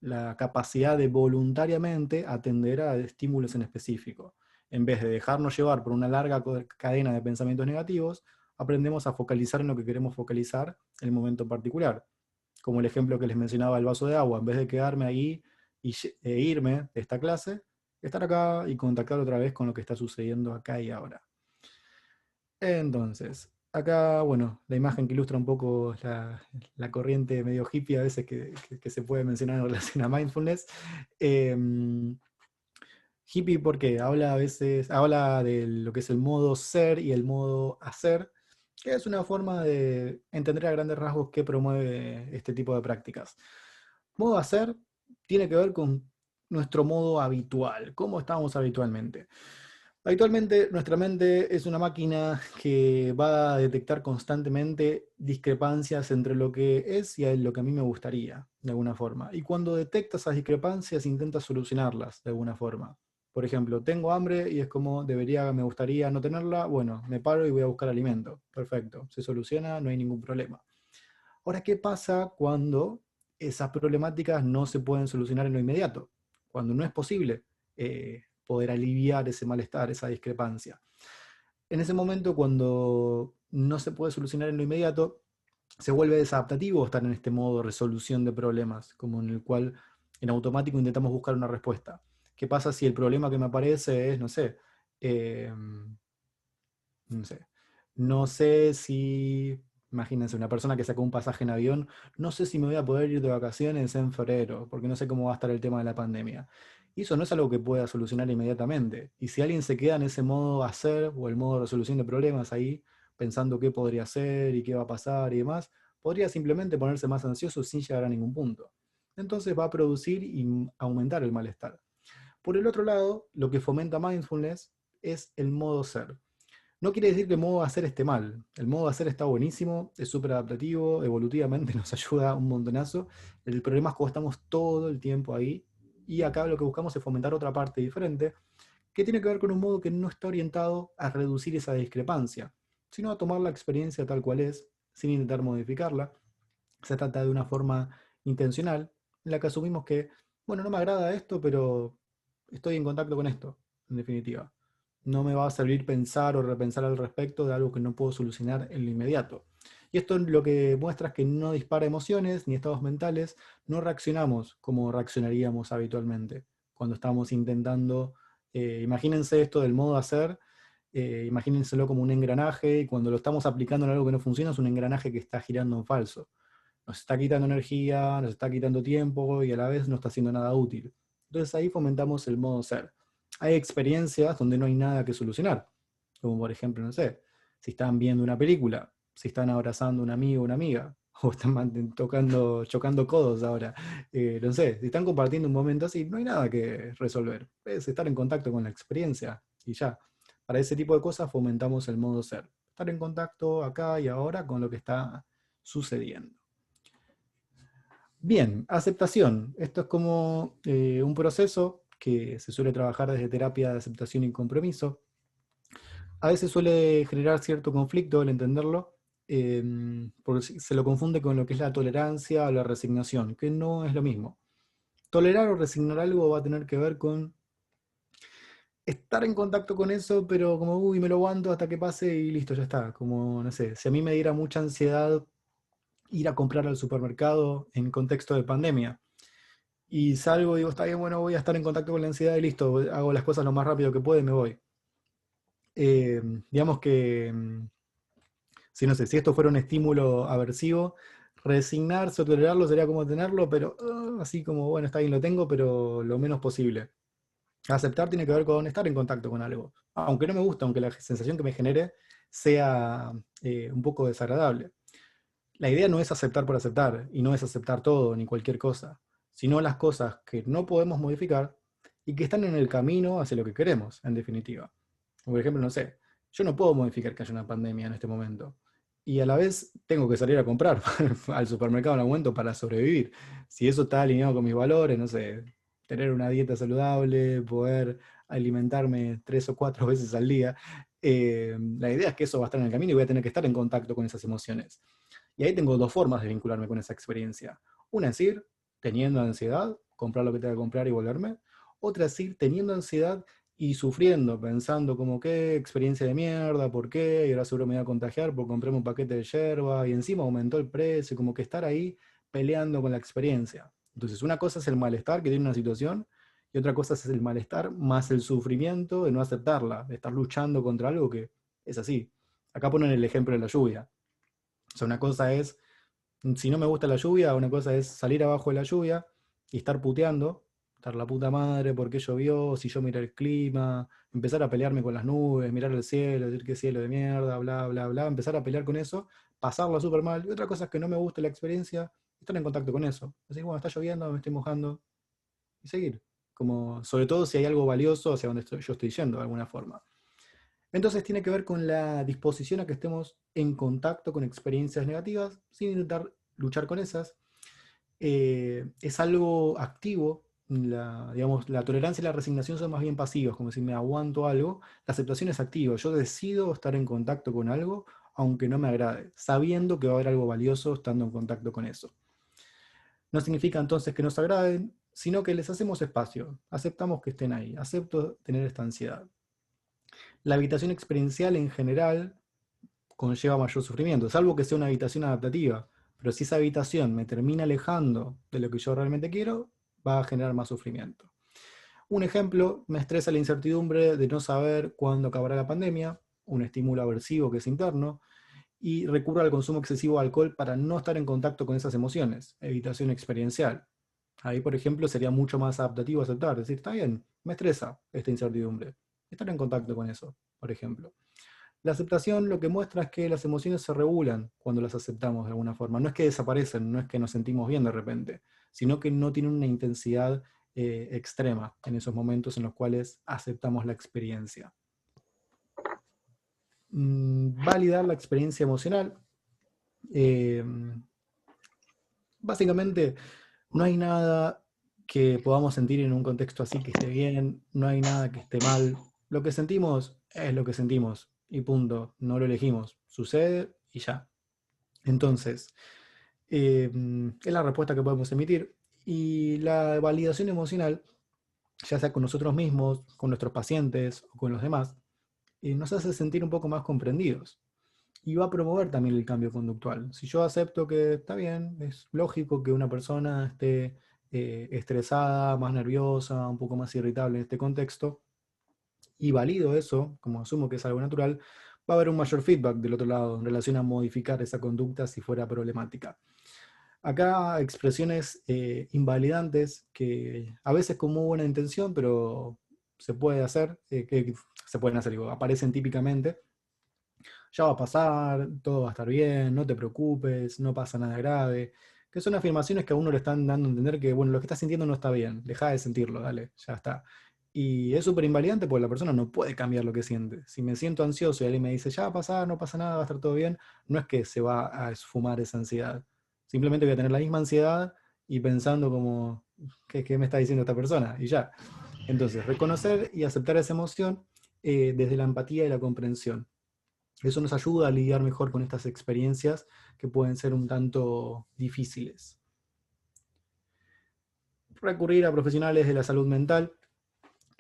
la capacidad de voluntariamente atender a estímulos en específico. En vez de dejarnos llevar por una larga cadena de pensamientos negativos, aprendemos a focalizar en lo que queremos focalizar en el momento particular. Como el ejemplo que les mencionaba el vaso de agua, en vez de quedarme ahí e irme de esta clase, estar acá y contactar otra vez con lo que está sucediendo acá y ahora. Entonces, acá, bueno, la imagen que ilustra un poco la corriente medio hippie a veces que se puede mencionar en relación a mindfulness. Hippie porque habla a veces, habla de lo que es el modo ser y el modo hacer, que es una forma de entender a grandes rasgos qué promueve este tipo de prácticas. Modo hacer tiene que ver con nuestro modo habitual, cómo estamos habitualmente. Habitualmente nuestra mente es una máquina que va a detectar constantemente discrepancias entre lo que es y lo que a mí me gustaría, de alguna forma. Y cuando detecta esas discrepancias intenta solucionarlas de alguna forma. Por ejemplo, tengo hambre y es como me gustaría no tenerla, bueno, me paro y voy a buscar alimento. Perfecto, se soluciona, no hay ningún problema. Ahora, ¿qué pasa cuando esas problemáticas no se pueden solucionar en lo inmediato? Cuando no es posible poder aliviar ese malestar, esa discrepancia. En ese momento, cuando no se puede solucionar en lo inmediato, se vuelve desadaptativo estar en este modo de resolución de problemas, como en el cual en automático intentamos buscar una respuesta. ¿Qué pasa si el problema que me aparece es, eh, no sé, no sé si, imagínense, una persona que sacó un pasaje en avión, no sé si me voy a poder ir de vacaciones en febrero, porque no sé cómo va a estar el tema de la pandemia. Y eso no es algo que pueda solucionar inmediatamente. Y si alguien se queda en ese modo hacer o el modo de resolución de problemas ahí, pensando qué podría hacer y qué va a pasar y demás, podría simplemente ponerse más ansioso sin llegar a ningún punto. Entonces va a producir y aumentar el malestar. Por el otro lado, lo que fomenta mindfulness es el modo ser. No quiere decir que el modo hacer esté mal. El modo hacer está buenísimo, es súper adaptativo, evolutivamente nos ayuda un montonazo. El problema es cuando estamos todo el tiempo ahí y acá lo que buscamos es fomentar otra parte diferente que tiene que ver con un modo que no está orientado a reducir esa discrepancia, sino a tomar la experiencia tal cual es, sin intentar modificarla. Se trata de una forma intencional en la que asumimos que, bueno, no me agrada esto, pero estoy en contacto con esto, en definitiva. No me va a servir pensar o repensar al respecto de algo que no puedo solucionar en lo inmediato. Y esto lo que muestra es que no dispara emociones ni estados mentales, no reaccionamos como reaccionaríamos habitualmente cuando estamos intentando, imagínense esto del modo hacer, imagínenselo como un engranaje y cuando lo estamos aplicando en algo que no funciona es un engranaje que está girando en falso. Nos está quitando energía, nos está quitando tiempo y a la vez no está haciendo nada útil. Entonces ahí fomentamos el modo ser. Hay experiencias donde no hay nada que solucionar, como por ejemplo, no sé, si están viendo una película, si están abrazando a un amigo o una amiga, o están chocando codos ahora, no sé, si están compartiendo un momento así, no hay nada que resolver. Es estar en contacto con la experiencia y ya. Para ese tipo de cosas fomentamos el modo ser. Estar en contacto acá y ahora con lo que está sucediendo. Bien, aceptación. Esto es como un proceso que se suele trabajar desde terapia de aceptación y compromiso. A veces suele generar cierto conflicto el entenderlo, porque se lo confunde con lo que es la tolerancia o la resignación, que no es lo mismo. Tolerar o resignar algo va a tener que ver con estar en contacto con eso, pero como, uy, me lo aguanto hasta que pase y listo, ya está. Como, no sé, si a mí me diera mucha ansiedad ir a comprar al supermercado en contexto de pandemia, y salgo y digo, está bien, bueno, voy a estar en contacto con la ansiedad y listo, hago las cosas lo más rápido que puedo y me voy. Digamos que, si no sé, si esto fuera un estímulo aversivo, resignarse o tolerarlo sería como tenerlo, pero así como, bueno, está bien, lo tengo, pero lo menos posible. Aceptar tiene que ver con estar en contacto con algo. Aunque no me gusta, aunque la sensación que me genere sea un poco desagradable. La idea no es aceptar por aceptar, y no es aceptar todo ni cualquier cosa, sino las cosas que no podemos modificar y que están en el camino hacia lo que queremos, en definitiva. Por ejemplo, no sé, yo no puedo modificar que haya una pandemia en este momento. Y a la vez tengo que salir a comprar al supermercado en algún momento para sobrevivir. Si eso está alineado con mis valores, no sé, tener una dieta saludable, poder alimentarme 3 o 4 veces al día, la idea es que eso va a estar en el camino y voy a tener que estar en contacto con esas emociones. Y ahí tengo 2 formas de vincularme con esa experiencia. Una es ir teniendo ansiedad, comprar lo que tenga que comprar y volverme. Otra es ir teniendo ansiedad y sufriendo, pensando como qué experiencia de mierda, por qué, y ahora seguro me voy a contagiar por comprarme un paquete de yerba, y encima aumentó el precio, como que estar ahí peleando con la experiencia. Entonces, una cosa es el malestar que tiene una situación, y otra cosa es el malestar más el sufrimiento de no aceptarla, de estar luchando contra algo que es así. Acá ponen el ejemplo de la lluvia. O sea, una cosa es, si no me gusta la lluvia, una cosa es salir abajo de la lluvia y estar puteando, estar la puta madre, por qué llovió, si yo mirar el clima, empezar a pelearme con las nubes, mirar el cielo, decir que cielo de mierda, bla, bla, bla, empezar a pelear con eso, pasarla súper mal. Y otra cosa es que no me guste la experiencia, estar en contacto con eso. Así, bueno, está lloviendo, me estoy mojando, y seguir. Como, sobre todo si hay algo valioso hacia donde yo estoy yendo, de alguna forma. Entonces tiene que ver con la disposición a que estemos en contacto con experiencias negativas sin intentar luchar con esas. Es algo activo. Digamos, la tolerancia y la resignación son más bien pasivos, como si me aguanto algo. La aceptación es activa. Yo decido estar en contacto con algo, aunque no me agrade, sabiendo que va a haber algo valioso estando en contacto con eso. No significa entonces que nos agraden, sino que les hacemos espacio. Aceptamos que estén ahí. Acepto tener esta ansiedad. La habitación experiencial en general conlleva mayor sufrimiento, salvo que sea una habitación adaptativa. Pero si esa habitación me termina alejando de lo que yo realmente quiero, va a generar más sufrimiento. Un ejemplo, me estresa la incertidumbre de no saber cuándo acabará la pandemia, un estímulo aversivo que es interno, y recurro al consumo excesivo de alcohol para no estar en contacto con esas emociones, evitación experiencial. Ahí, por ejemplo, sería mucho más adaptativo aceptar, decir, está bien, me estresa esta incertidumbre, estar en contacto con eso, por ejemplo. La aceptación lo que muestra es que las emociones se regulan cuando las aceptamos de alguna forma. No es que desaparecen, no es que nos sentimos bien de repente, sino que no tienen una intensidad extrema en esos momentos en los cuales aceptamos la experiencia. Validar la experiencia emocional. Eh, Básicamente, no hay nada que podamos sentir en un contexto así que esté bien, no hay nada que esté mal. Lo que sentimos es lo que sentimos y punto, no lo elegimos, sucede y ya. Entonces, es la respuesta que podemos emitir. Y la validación emocional, ya sea con nosotros mismos, con nuestros pacientes o con los demás, nos hace sentir un poco más comprendidos y va a promover también el cambio conductual. Si yo acepto que está bien, es lógico que una persona esté estresada, más nerviosa, un poco más irritable en este contexto, y valido eso, como asumo que es algo natural, va a haber un mayor feedback del otro lado en relación a modificar esa conducta si fuera problemática. Acá expresiones invalidantes que a veces con muy buena intención, pero se puede hacer, que se pueden hacer, digo, aparecen típicamente. Ya va a pasar, todo va a estar bien, no te preocupes, no pasa nada grave. Que son afirmaciones que a uno le están dando a entender que, bueno, lo que estás sintiendo no está bien, deja de sentirlo, dale, ya está. Y es súper invalidante porque la persona no puede cambiar lo que siente. Si me siento ansioso y alguien me dice, ya va a pasar, no pasa nada, va a estar todo bien, no es que se va a esfumar esa ansiedad. Simplemente voy a tener la misma ansiedad y pensando como, ¿qué me está diciendo esta persona? Y ya. Entonces, reconocer y aceptar esa emoción desde la empatía y la comprensión. Eso nos ayuda a lidiar mejor con estas experiencias que pueden ser un tanto difíciles. Recurrir a profesionales de la salud mental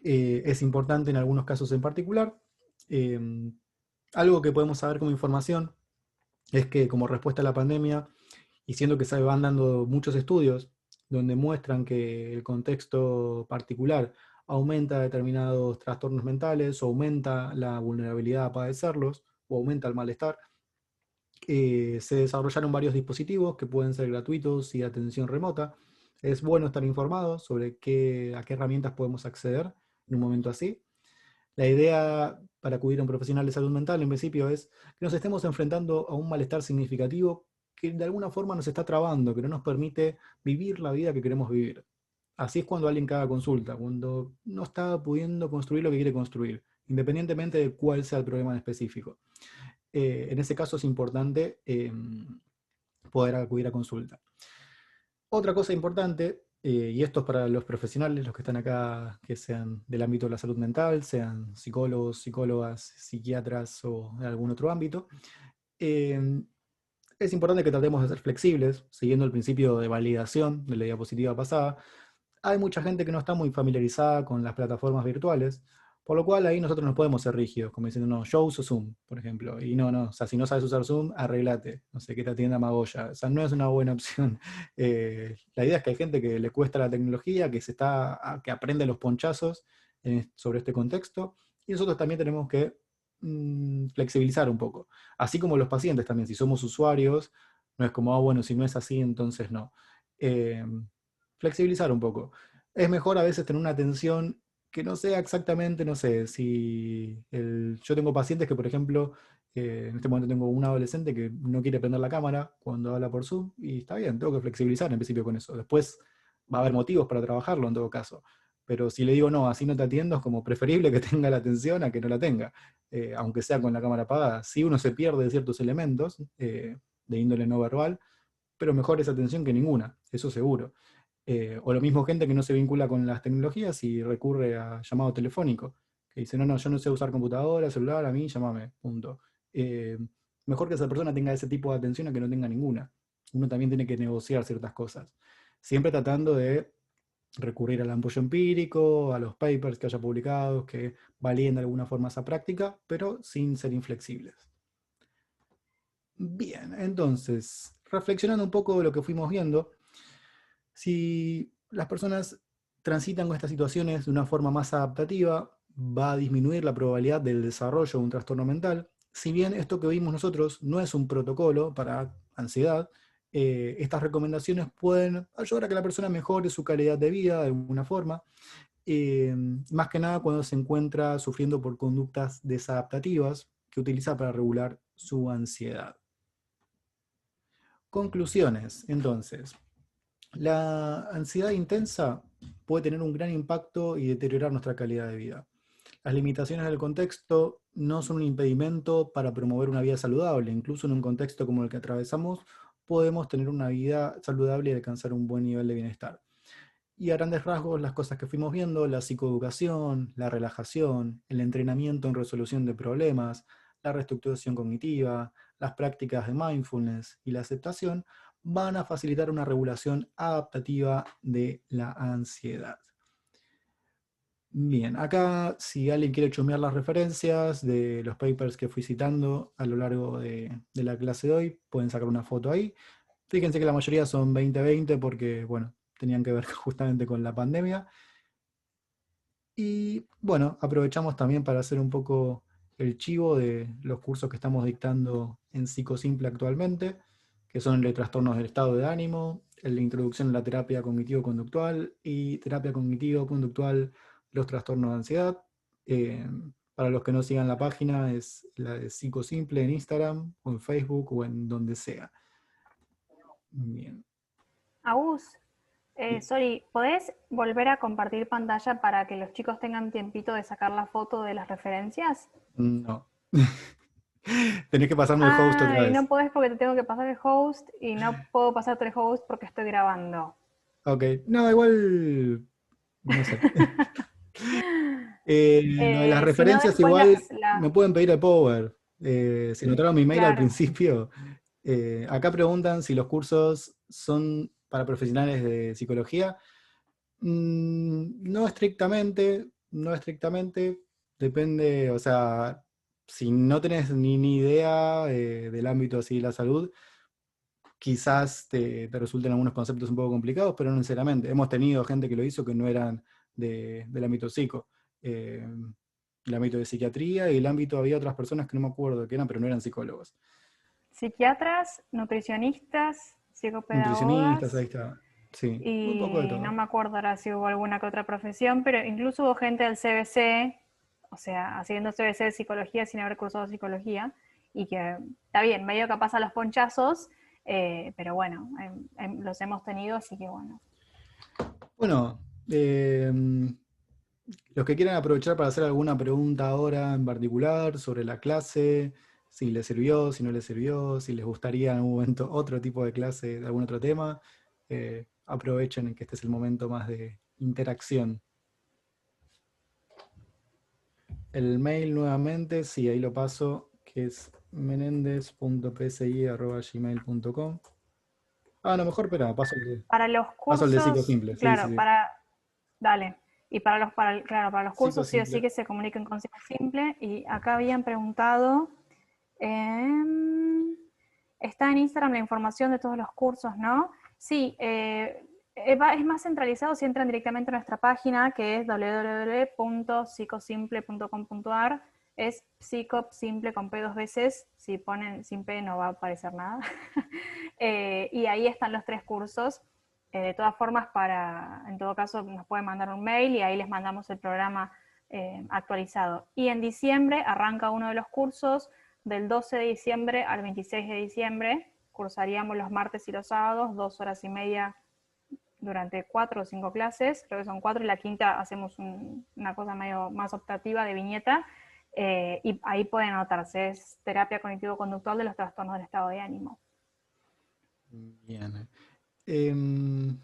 es importante en algunos casos en particular. Eh, Algo que podemos saber como información es que como respuesta a la pandemia, y siendo que se van dando muchos estudios donde muestran que el contexto particular aumenta determinados trastornos mentales o aumenta la vulnerabilidad a padecerlos o aumenta el malestar, se desarrollaron varios dispositivos que pueden ser gratuitos y de atención remota. Es bueno estar informados sobre a qué herramientas podemos acceder en un momento así. La idea para acudir a un profesional de salud mental en principio es que nos estemos enfrentando a un malestar significativo que de alguna forma nos está trabando, que no nos permite vivir la vida que queremos vivir. Así es cuando alguien caga consulta, cuando no está pudiendo construir lo que quiere construir, independientemente de cuál sea el problema en específico. En ese caso es importante poder acudir a consulta. Otra cosa importante, y esto es para los profesionales, los que están acá, que sean del ámbito de la salud mental, sean psicólogos, psicólogas, psiquiatras o de algún otro ámbito, es importante que tratemos de ser flexibles, siguiendo el principio de validación de la diapositiva pasada. Hay mucha gente que no está muy familiarizada con las plataformas virtuales, por lo cual ahí nosotros no podemos ser rígidos, como diciendo, no, yo uso Zoom, por ejemplo, y no, o sea, si no sabes usar Zoom, arreglate, no sé, que te atienda Magoya, o sea, no es una buena opción. La idea es que hay gente que le cuesta la tecnología, que aprende los ponchazos sobre este contexto, y nosotros también tenemos que flexibilizar un poco, así como los pacientes también, si somos usuarios, no es como, bueno, si no es así, entonces no. Eh, Flexibilizar un poco. Es mejor a veces tener una atención que no sea exactamente, no sé, yo tengo pacientes que, por ejemplo, en este momento tengo un adolescente que no quiere prender la cámara cuando habla por Zoom, y está bien, tengo que flexibilizar en principio con eso. Después va a haber motivos para trabajarlo en todo caso. Pero si le digo, no, así no te atiendo, es como preferible que tenga la atención a que no la tenga, aunque sea con la cámara apagada. Sí, uno se pierde de ciertos elementos de índole no verbal, pero mejor esa atención que ninguna, eso seguro. O lo mismo gente que no se vincula con las tecnologías y recurre a llamado telefónico, que dice, no, yo no sé usar computadora, celular, a mí llámame, punto. Eh, Mejor que esa persona tenga ese tipo de atención a que no tenga ninguna. Uno también tiene que negociar ciertas cosas. Siempre tratando de recurrir al apoyo empírico, a los papers que haya publicados, que validen de alguna forma esa práctica, pero sin ser inflexibles. Bien, entonces, reflexionando un poco de lo que fuimos viendo, si las personas transitan con estas situaciones de una forma más adaptativa, va a disminuir la probabilidad del desarrollo de un trastorno mental. Si bien esto que vimos nosotros no es un protocolo para ansiedad, estas recomendaciones pueden ayudar a que la persona mejore su calidad de vida de alguna forma, más que nada cuando se encuentra sufriendo por conductas desadaptativas que utiliza para regular su ansiedad. Conclusiones, entonces. La ansiedad intensa puede tener un gran impacto y deteriorar nuestra calidad de vida. Las limitaciones del contexto no son un impedimento para promover una vida saludable. Incluso en un contexto como el que atravesamos, podemos tener una vida saludable y alcanzar un buen nivel de bienestar. Y a grandes rasgos, las cosas que fuimos viendo, la psicoeducación, la relajación, el entrenamiento en resolución de problemas, la reestructuración cognitiva, las prácticas de mindfulness y la aceptación, van a facilitar una regulación adaptativa de la ansiedad. Bien, acá si alguien quiere chusmear las referencias de los papers que fui citando a lo largo de la clase de hoy, pueden sacar una foto ahí. Fíjense que la mayoría son 2020 porque, bueno, tenían que ver justamente con la pandemia. Y bueno, aprovechamos también para hacer un poco el chivo de los cursos que estamos dictando en Psicosimple actualmente, que son el de trastornos del estado de ánimo, el de introducción a la terapia cognitivo-conductual y terapia cognitivo-conductual, los trastornos de ansiedad. Eh, para los que no sigan la página, es la de Psicosimple en Instagram o en Facebook o en donde sea. Bien. Agus, sorry, ¿podés volver a compartir pantalla para que los chicos tengan tiempito de sacar la foto de las referencias? No. Tenés que pasarme el host otra Ay, vez. no podés porque te tengo que pasar el host y no puedo pasarte el host porque estoy grabando. Ok, no, igual, no sé. Lo de las Si no, referencias después igual me pueden pedir el Power. Si notaron mi mail al claro. principio, acá preguntan si los cursos son para profesionales de psicología. No estrictamente, no estrictamente, depende, o sea, si no tenés ni idea del ámbito así de la salud, quizás te resulten algunos conceptos un poco complicados, pero no necesariamente. Hemos tenido gente que lo hizo que no eran del ámbito psico. Eh, el ámbito de psiquiatría y el ámbito, había otras personas que no me acuerdo qué eran, pero no eran psicólogos. Psiquiatras, nutricionistas, Nutricionistas, ahí psicopedagogas, está. Sí, un poco de y no todo. me acuerdo ahora si hubo alguna que otra profesión, pero incluso hubo gente del CBC, o sea, haciendo CBC de psicología sin haber cursado psicología, y que está bien, medio capaz a los ponchazos, pero bueno, los hemos tenido, así que bueno. Bueno, los que quieran aprovechar para hacer alguna pregunta ahora en particular sobre la clase, si les sirvió, si no les sirvió, si les gustaría en algún momento otro tipo de clase de algún otro tema, aprovechen en que este es el momento más de interacción. El mail nuevamente, sí, ahí lo paso, que es menendez.psi@gmail.com. Ah, no, mejor, espera, Para los paso el de Psico cursos, Simple, sí, sí, claro, sí. dale. Y claro, para los Psico cursos sí o sí Simple. que se comuniquen con Psico Simple. Y acá habían preguntado, está en Instagram la información de todos los cursos, ¿no? Sí, es más centralizado si entran directamente a nuestra página, que es www.psicosimple.com.ar. Es psico simple con P dos veces. Si ponen sin P no va a aparecer nada. Y ahí están los 3 cursos. De todas formas, en todo caso, nos pueden mandar un mail y ahí les mandamos el programa actualizado. Y en diciembre arranca uno de los cursos. Del 12 de diciembre al 26 de diciembre cursaríamos los martes y los sábados, 2 horas y media durante 4 o 5 clases, creo que son 4, y la quinta hacemos una cosa medio más optativa de viñeta, y ahí pueden anotarse, es terapia cognitivo-conductual de los trastornos del estado de ánimo. Bien. Em,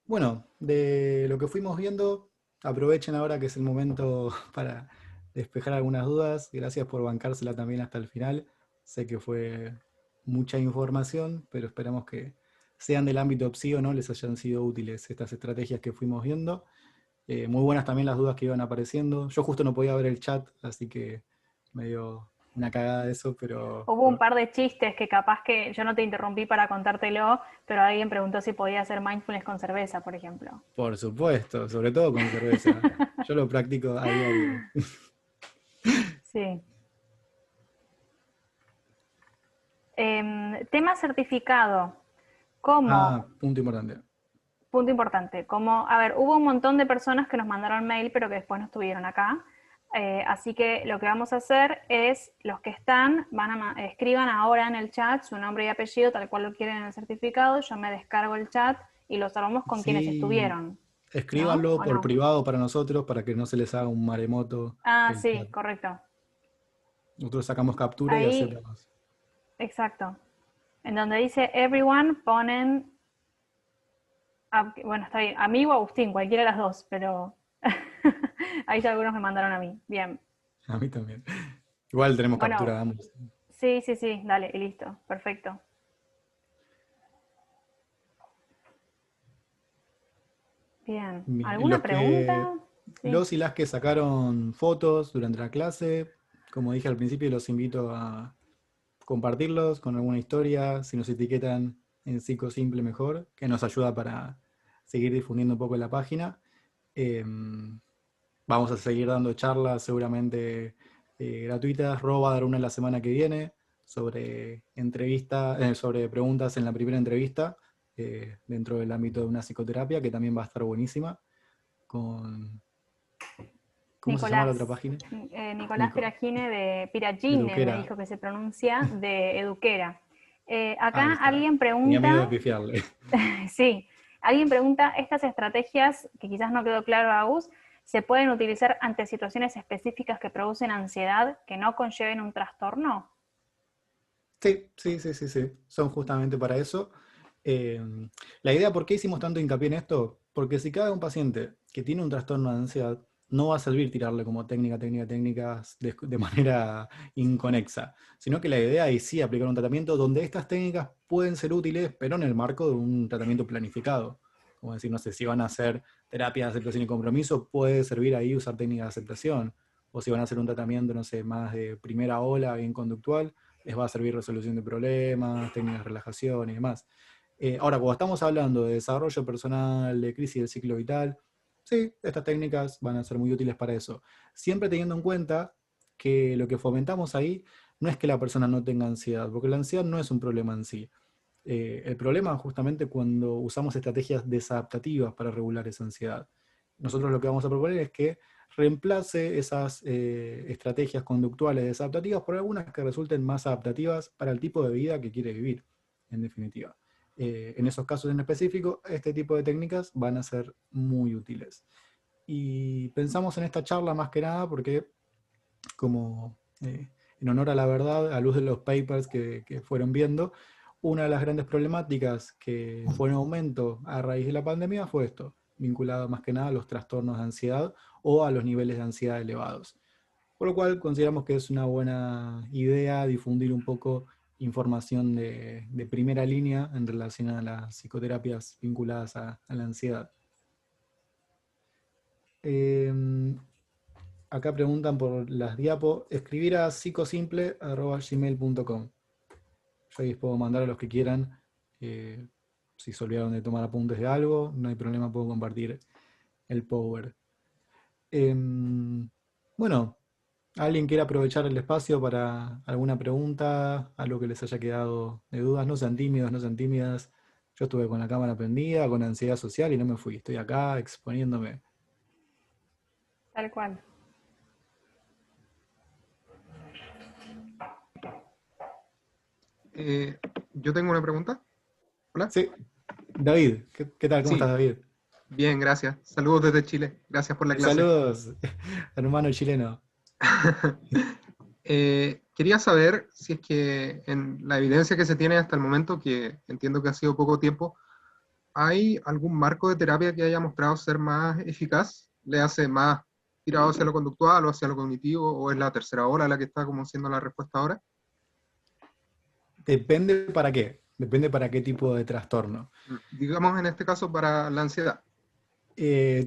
bueno, de lo que fuimos viendo, aprovechen ahora que es el momento para despejar algunas dudas. Gracias por bancársela también hasta el final. Sé que fue mucha información, pero esperamos que sean del ámbito psi o no, les hayan sido útiles estas estrategias que fuimos viendo. Muy buenas también las dudas que iban apareciendo. Yo justo no podía ver el chat, así que me dio una cagada eso, pero Hubo un par de chistes que capaz que yo no te interrumpí para contártelo, pero alguien preguntó si podía hacer mindfulness con cerveza, por ejemplo. por supuesto, sobre todo con cerveza. Yo lo practico a diario. Sí. Tema certificado. Ah, ¿Cómo? punto importante. Punto importante. Como, a ver, hubo un montón de personas que nos mandaron mail, pero que después no estuvieron acá. Así que lo que vamos a hacer es, los que están, escriban ahora en el chat su nombre y apellido, tal cual lo quieren en el certificado. Yo me descargo el chat y lo salvamos con quienes Sí, estuvieron. ¿No? escríbanlo ¿O por no? privado para nosotros, para que no se les haga un maremoto Ah, el chat. sí, correcto. Nosotros sacamos captura y Ahí, hacemos. exacto. En donde dice everyone ponen, bueno, está bien, amigo Agustín, cualquiera de las dos, pero ahí ya algunos me mandaron a mí. Bien. A mí también. Igual tenemos captura Bueno, de ambos. sí, sí, sí, dale, y listo, perfecto. Bien, Bien, ¿alguna pregunta? Sí. los y las que sacaron fotos durante la clase, como dije al principio, los invito a compartirlos con alguna historia, si nos etiquetan en Psico Simple mejor, que nos ayuda para seguir difundiendo un poco la página. Vamos a seguir dando charlas seguramente gratuitas. Ro va a dar una la semana que viene sobre preguntas en la primera entrevista dentro del ámbito de una psicoterapia, que también va a estar buenísima. Con, ¿cómo se llama la otra Nicolás, página? Nicolás Nico, Piragine de Piragine me Duquera. dijo que se pronuncia, de Eduquera. Ahí Acá está. alguien Tenía miedo de pregunta, pifiarle. sí, alguien pregunta, estas estrategias, que quizás no quedó claro a Agus, ¿se pueden utilizar ante situaciones específicas que producen ansiedad que no conlleven un trastorno? Sí, sí, sí, sí, sí. Son justamente para eso. Eh, la idea, ¿por qué hicimos tanto hincapié en esto? Porque si cada un paciente que tiene un trastorno de ansiedad, no va a servir tirarle como técnicas de manera inconexa, sino que la idea es sí aplicar un tratamiento donde estas técnicas pueden ser útiles, pero en el marco de un tratamiento planificado. Como decir, no sé, si van a hacer terapias de aceptación y compromiso, puede servir ahí usar técnicas de aceptación. O si van a hacer un tratamiento, no sé, más de primera ola, bien conductual, les va a servir resolución de problemas, técnicas de relajación y demás. Ahora, cuando estamos hablando de desarrollo personal, de crisis del ciclo vital, sí, estas técnicas van a ser muy útiles para eso. Siempre teniendo en cuenta que lo que fomentamos ahí no es que la persona no tenga ansiedad, porque la ansiedad no es un problema en sí. El problema justamente cuando usamos estrategias desadaptativas para regular esa ansiedad. Nosotros lo que vamos a proponer es que reemplace esas estrategias conductuales desadaptativas por algunas que resulten más adaptativas para el tipo de vida que quiere vivir, en definitiva. En esos casos en específico, este tipo de técnicas van a ser muy útiles. Y pensamos en esta charla más que nada porque, como en honor a la verdad, a luz de los papers que fueron viendo, una de las grandes problemáticas que fue en aumento a raíz de la pandemia fue esto, vinculado más que nada a los trastornos de ansiedad o a los niveles de ansiedad elevados. Por lo cual consideramos que es una buena idea difundir un poco información de primera línea en relación a las psicoterapias vinculadas a la ansiedad. Acá preguntan por las diapos. Escribir a psicosimple@gmail.com. Yo ahí puedo mandar a los que quieran. Si se olvidaron de tomar apuntes de algo, no hay problema, puedo compartir el Power. Bueno, ¿alguien quiere aprovechar el espacio para alguna pregunta, algo que les haya quedado de dudas? No sean tímidos, no sean tímidas. Yo estuve con la cámara prendida, con ansiedad social y no me fui. Estoy acá exponiéndome. Tal cual. Yo tengo una pregunta. Hola. Sí, David, ¿qué tal? ¿Cómo Sí, estás, David? bien, gracias. Saludos desde Chile. Gracias por la clase. Saludos, hermano chileno. Quería saber si es que en la evidencia que se tiene hasta el momento, que entiendo que ha sido poco tiempo, ¿hay algún marco de terapia que haya mostrado ser más eficaz? ¿Le hace más tirado hacia lo conductual o hacia lo cognitivo? ¿O es la tercera ola la que está como siendo la respuesta ahora? Depende para qué. Depende para qué tipo de trastorno. Digamos en este caso para la ansiedad.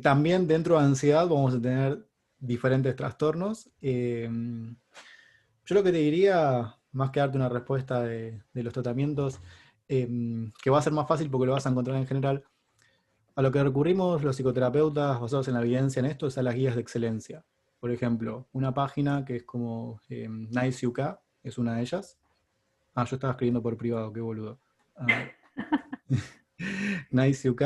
También dentro de ansiedad vamos a tener diferentes trastornos. Yo lo que te diría, más que darte una respuesta de los tratamientos, que va a ser más fácil porque lo vas a encontrar en general, a lo que recurrimos los psicoterapeutas basados en la evidencia en esto es a las guías de excelencia. Por ejemplo, una página que es como Nice UK, es una de ellas. Ah, yo estaba escribiendo por privado, qué boludo. Nice UK,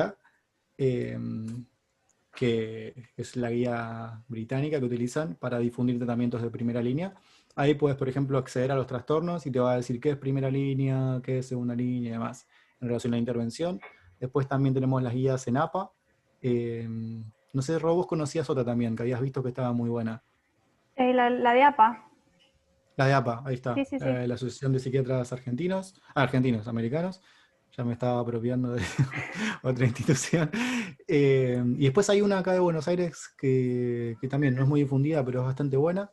que es la guía británica que utilizan para difundir tratamientos de primera línea. Ahí puedes, por ejemplo, acceder a los trastornos y te va a decir qué es primera línea, qué es segunda línea y demás en relación a la intervención. Después también tenemos las guías en APA. No sé, Rob, vos conocías otra también, que habías visto que estaba muy buena. La de APA. La de APA, ahí está. Sí, sí, sí. La Asociación de Psiquiatras Americanos. Ya me estaba apropiando de otra institución. Y después hay una acá de Buenos Aires que también no es muy difundida, pero es bastante buena.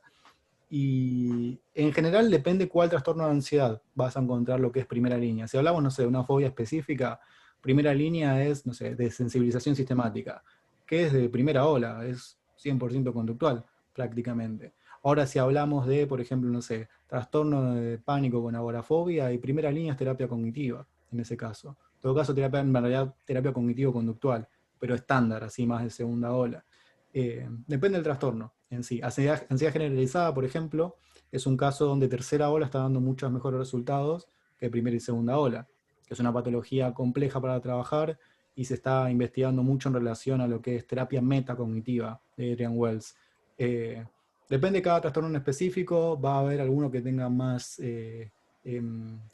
Y en general depende cuál trastorno de ansiedad vas a encontrar lo que es primera línea. Si hablamos, no sé, de una fobia específica, primera línea es, no sé, de sensibilización sistemática, que es de primera ola, es 100% conductual, prácticamente. Ahora, si hablamos de, por ejemplo, no sé, trastorno de pánico con agorafobia, y primera línea es terapia cognitiva, en ese caso. En todo caso, en realidad, terapia cognitivo-conductual, pero estándar, así más de segunda ola. Depende del trastorno en sí. Ansiedad generalizada, por ejemplo, es un caso donde tercera ola está dando muchos mejores resultados que primera y segunda ola, que es una patología compleja para trabajar y se está investigando mucho en relación a lo que es terapia metacognitiva de Adrian Wells. Depende de cada trastorno en específico, va a haber alguno que tenga más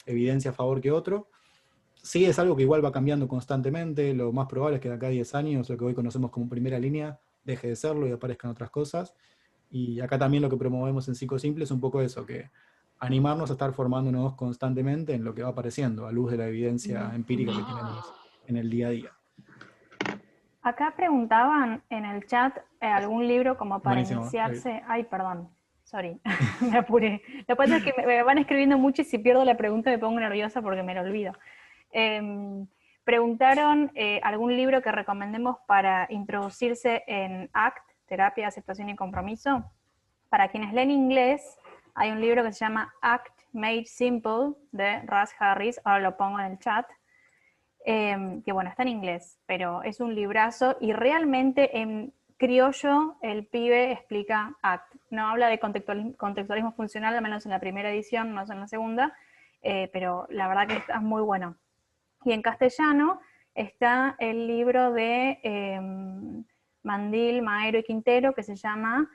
evidencia a favor que otro. Sí, es algo que igual va cambiando constantemente, lo más probable es que de acá a 10 años, lo que hoy conocemos como primera línea, deje de serlo y aparezcan otras cosas. Y acá también lo que promovemos en Psicosimple es un poco eso, que animarnos a estar formándonos constantemente en lo que va apareciendo, a luz de la evidencia empírica que tenemos en el día a día. Acá preguntaban en el chat algún libro como para Buenísimo, iniciarse. Ay, perdón, sorry, me apuré. Lo que pasa es que me van escribiendo mucho y si pierdo la pregunta me pongo nerviosa porque me lo olvido. Preguntaron algún libro que recomendemos para introducirse en ACT, Terapia, Aceptación y Compromiso. Para quienes leen inglés, hay un libro que se llama ACT Made Simple de Russ Harris, ahora lo pongo en el chat. Que bueno, está en inglés, pero es un librazo y realmente en criollo el pibe explica ACT. No habla de contextualismo funcional, al menos en la primera edición, no en la segunda, pero la verdad que está muy bueno. Y en castellano está el libro de Mandil, Maero y Quintero, que se llama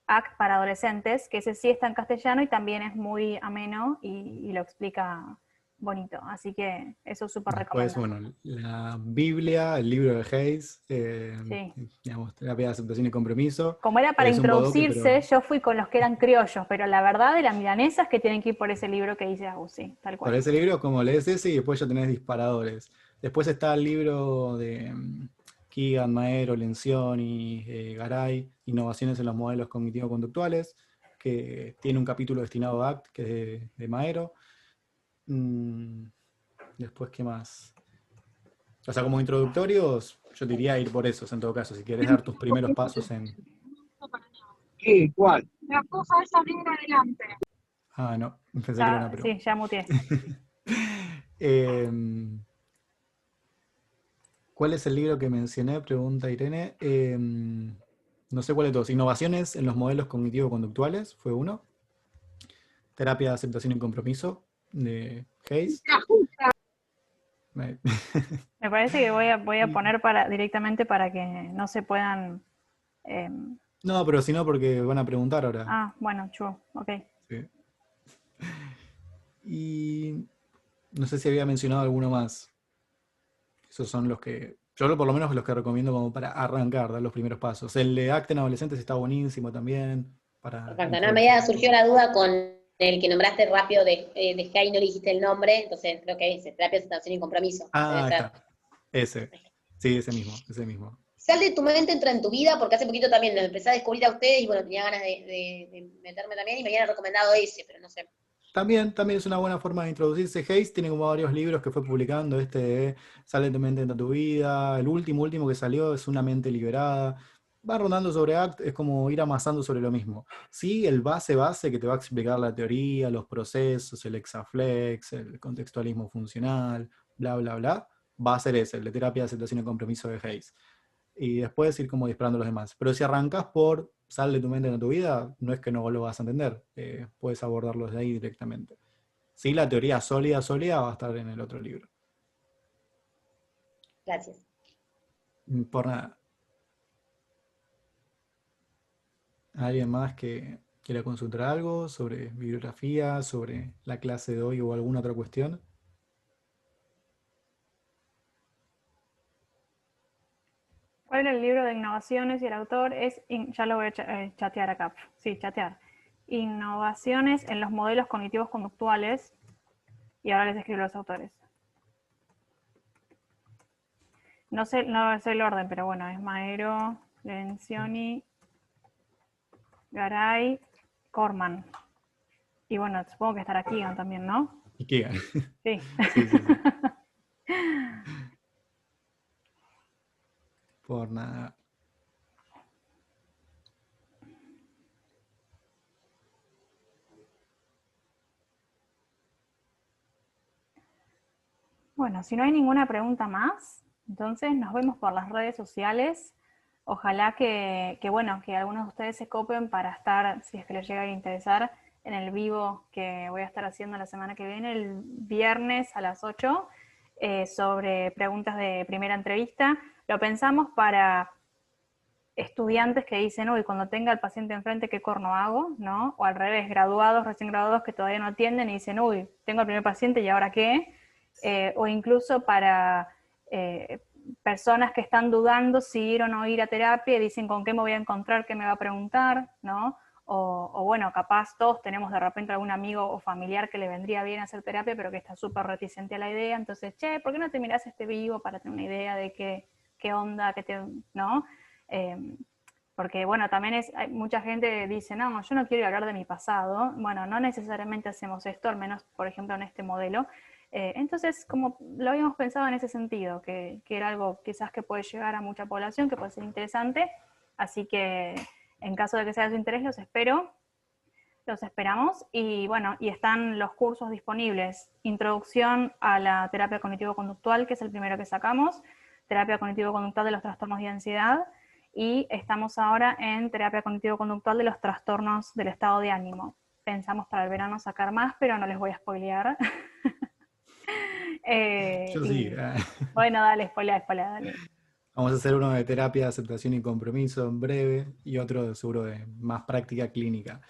ACT para adolescentes, que ese sí está en castellano y también es muy ameno y lo explica bonito, así que eso es súper Después, recomendable. bueno, la Biblia, el libro de Hayes, Sí. digamos, Terapia de Aceptación y Compromiso. Como era para Es un bodoque, introducirse, pero yo fui con los que eran criollos, pero la verdad de las milanesas que tienen que ir por ese libro que dice Agusí, tal para cual. ese libro, como lees ese y después ya tenés disparadores. Después está el libro de Keegan, Maero, Lencioni, Garay, Innovaciones en los modelos cognitivo-conductuales, que tiene un capítulo destinado a ACT, que es de Maero. Después, ¿qué más? O sea, como introductorios, yo diría ir por esos en todo caso, si quieres dar tus primeros pasos en... ¿Qué? ¿Cuál? La cosa es salir adelante. Ah, no, pensé que era una Sí, pregunta. ya muteé. ¿Cuál es el libro que mencioné? Pregunta Irene. No sé cuál de todos. Innovaciones en los modelos cognitivo-conductuales, fue uno. Terapia de Aceptación y Compromiso, de Hayes. Me- Me parece que voy a poner directamente para que no se puedan... No, pero si no, porque van a preguntar ahora. bueno, true, ok. Sí. Y no sé si había mencionado alguno más. Esos son los que, yo por lo menos los que recomiendo como para arrancar, dar los primeros pasos. El de ACT en adolescentes está buenísimo también. Para Perfecto, no, me había surgido la duda con el que nombraste rápido de Sky, no le dijiste el nombre, entonces creo que es Terapia, Aceptación y Compromiso. Ah, Debe ser. está. Ese. Sí, ese mismo, ese mismo. Sal de tu mente, entra en tu vida, porque hace poquito también me empecé a descubrir a ustedes y bueno, tenía ganas de meterme también y me habían recomendado ese, pero no sé. También es una buena forma de introducirse. Hayes tiene como varios libros que fue publicando, este de Sale de tu mente, entra tu vida. El último que salió es Una mente liberada. Va rondando sobre ACT, es como ir amasando sobre lo mismo. Sí, el base que te va a explicar la teoría, los procesos, el hexaflex, el contextualismo funcional, bla, bla, bla, va a ser ese, el de terapia de aceptación y compromiso de Hayes. Y después ir como disparando los demás. Pero si arrancas por Sal de tu mente en tu vida, no es que no lo vas a entender, puedes abordarlo desde ahí directamente. Sí, la teoría sólida va a estar en el otro libro. Gracias. Por nada. ¿Alguien más que quiera consultar algo sobre bibliografía, sobre la clase de hoy o alguna otra cuestión? ¿Cuál era el libro de innovaciones y el autor? Ya lo voy a chatear acá. Sí, chatear. Innovaciones en los modelos cognitivos conductuales. Y ahora les escribo los autores. No sé el orden, pero bueno, es Maero, Lencioni, Garay, Corman. Y bueno, supongo que estará Keegan también, ¿no? Y Keegan. Sí. Sí. Por nada. Bueno, si no hay ninguna pregunta más, entonces nos vemos por las redes sociales. Ojalá que algunos de ustedes se copen para estar, si es que les llega a interesar, en el vivo que voy a estar haciendo la semana que viene, el viernes a las 8, sobre preguntas de primera entrevista. Lo pensamos para estudiantes que dicen, uy, cuando tenga al paciente enfrente, ¿qué corno hago? ¿No? O al revés, recién graduados que todavía no atienden y dicen, uy, tengo al primer paciente y ahora qué. O incluso para personas que están dudando si ir o no ir a terapia y dicen con qué me voy a encontrar, qué me va a preguntar, ¿no? o bueno, capaz todos tenemos de repente algún amigo o familiar que le vendría bien hacer terapia, pero que está súper reticente a la idea, entonces, che, ¿por qué no te mirás este vivo para tener una idea de qué onda, ¿no? Porque bueno, también hay mucha gente que dice, no, yo no quiero hablar de mi pasado. Bueno, no necesariamente hacemos esto, al menos, por ejemplo, en este modelo. Entonces, como lo habíamos pensado en ese sentido, que era algo quizás que puede llegar a mucha población, que puede ser interesante, así que en caso de que sea de su interés, los esperamos, y bueno, y están los cursos disponibles: Introducción a la terapia cognitivo-conductual, que es el primero que sacamos, terapia cognitivo-conductual de los trastornos de ansiedad, y estamos ahora en terapia cognitivo-conductual de los trastornos del estado de ánimo. Pensamos para el verano sacar más, pero no les voy a spoilear. Yo sí. Bueno, dale, spoilea, dale. Vamos a hacer uno de terapia, aceptación y compromiso en breve, y otro seguro de más práctica clínica.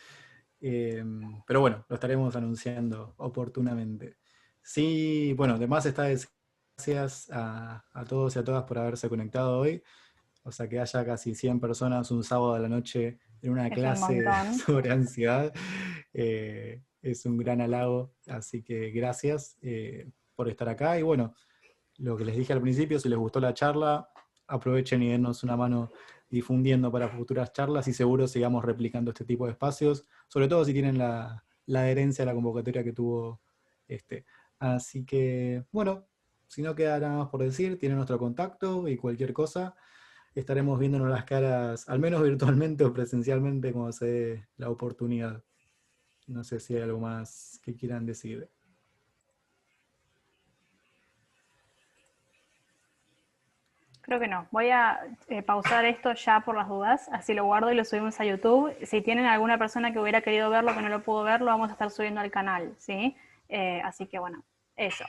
Pero bueno, lo estaremos anunciando oportunamente. Sí, bueno, además está gracias a todos y a todas por haberse conectado hoy. O sea, que haya casi 100 personas un sábado a la noche en una Es un clase montón. sobre ansiedad. Es un gran halago, así que gracias por estar acá. Y bueno, lo que les dije al principio, si les gustó la charla, aprovechen y dennos una mano difundiendo para futuras charlas, y seguro sigamos replicando este tipo de espacios, sobre todo si tienen la adherencia a la convocatoria que tuvo este. Así que, bueno, si no queda nada más por decir, tienen nuestro contacto y cualquier cosa, estaremos viéndonos las caras, al menos virtualmente o presencialmente, cuando se dé la oportunidad. No sé si hay algo más que quieran decir. Creo que no. Voy a pausar esto ya por las dudas, así lo guardo y lo subimos a YouTube. Si tienen alguna persona que hubiera querido verlo que no lo pudo ver, lo vamos a estar subiendo al canal, ¿sí? Así que bueno, eso.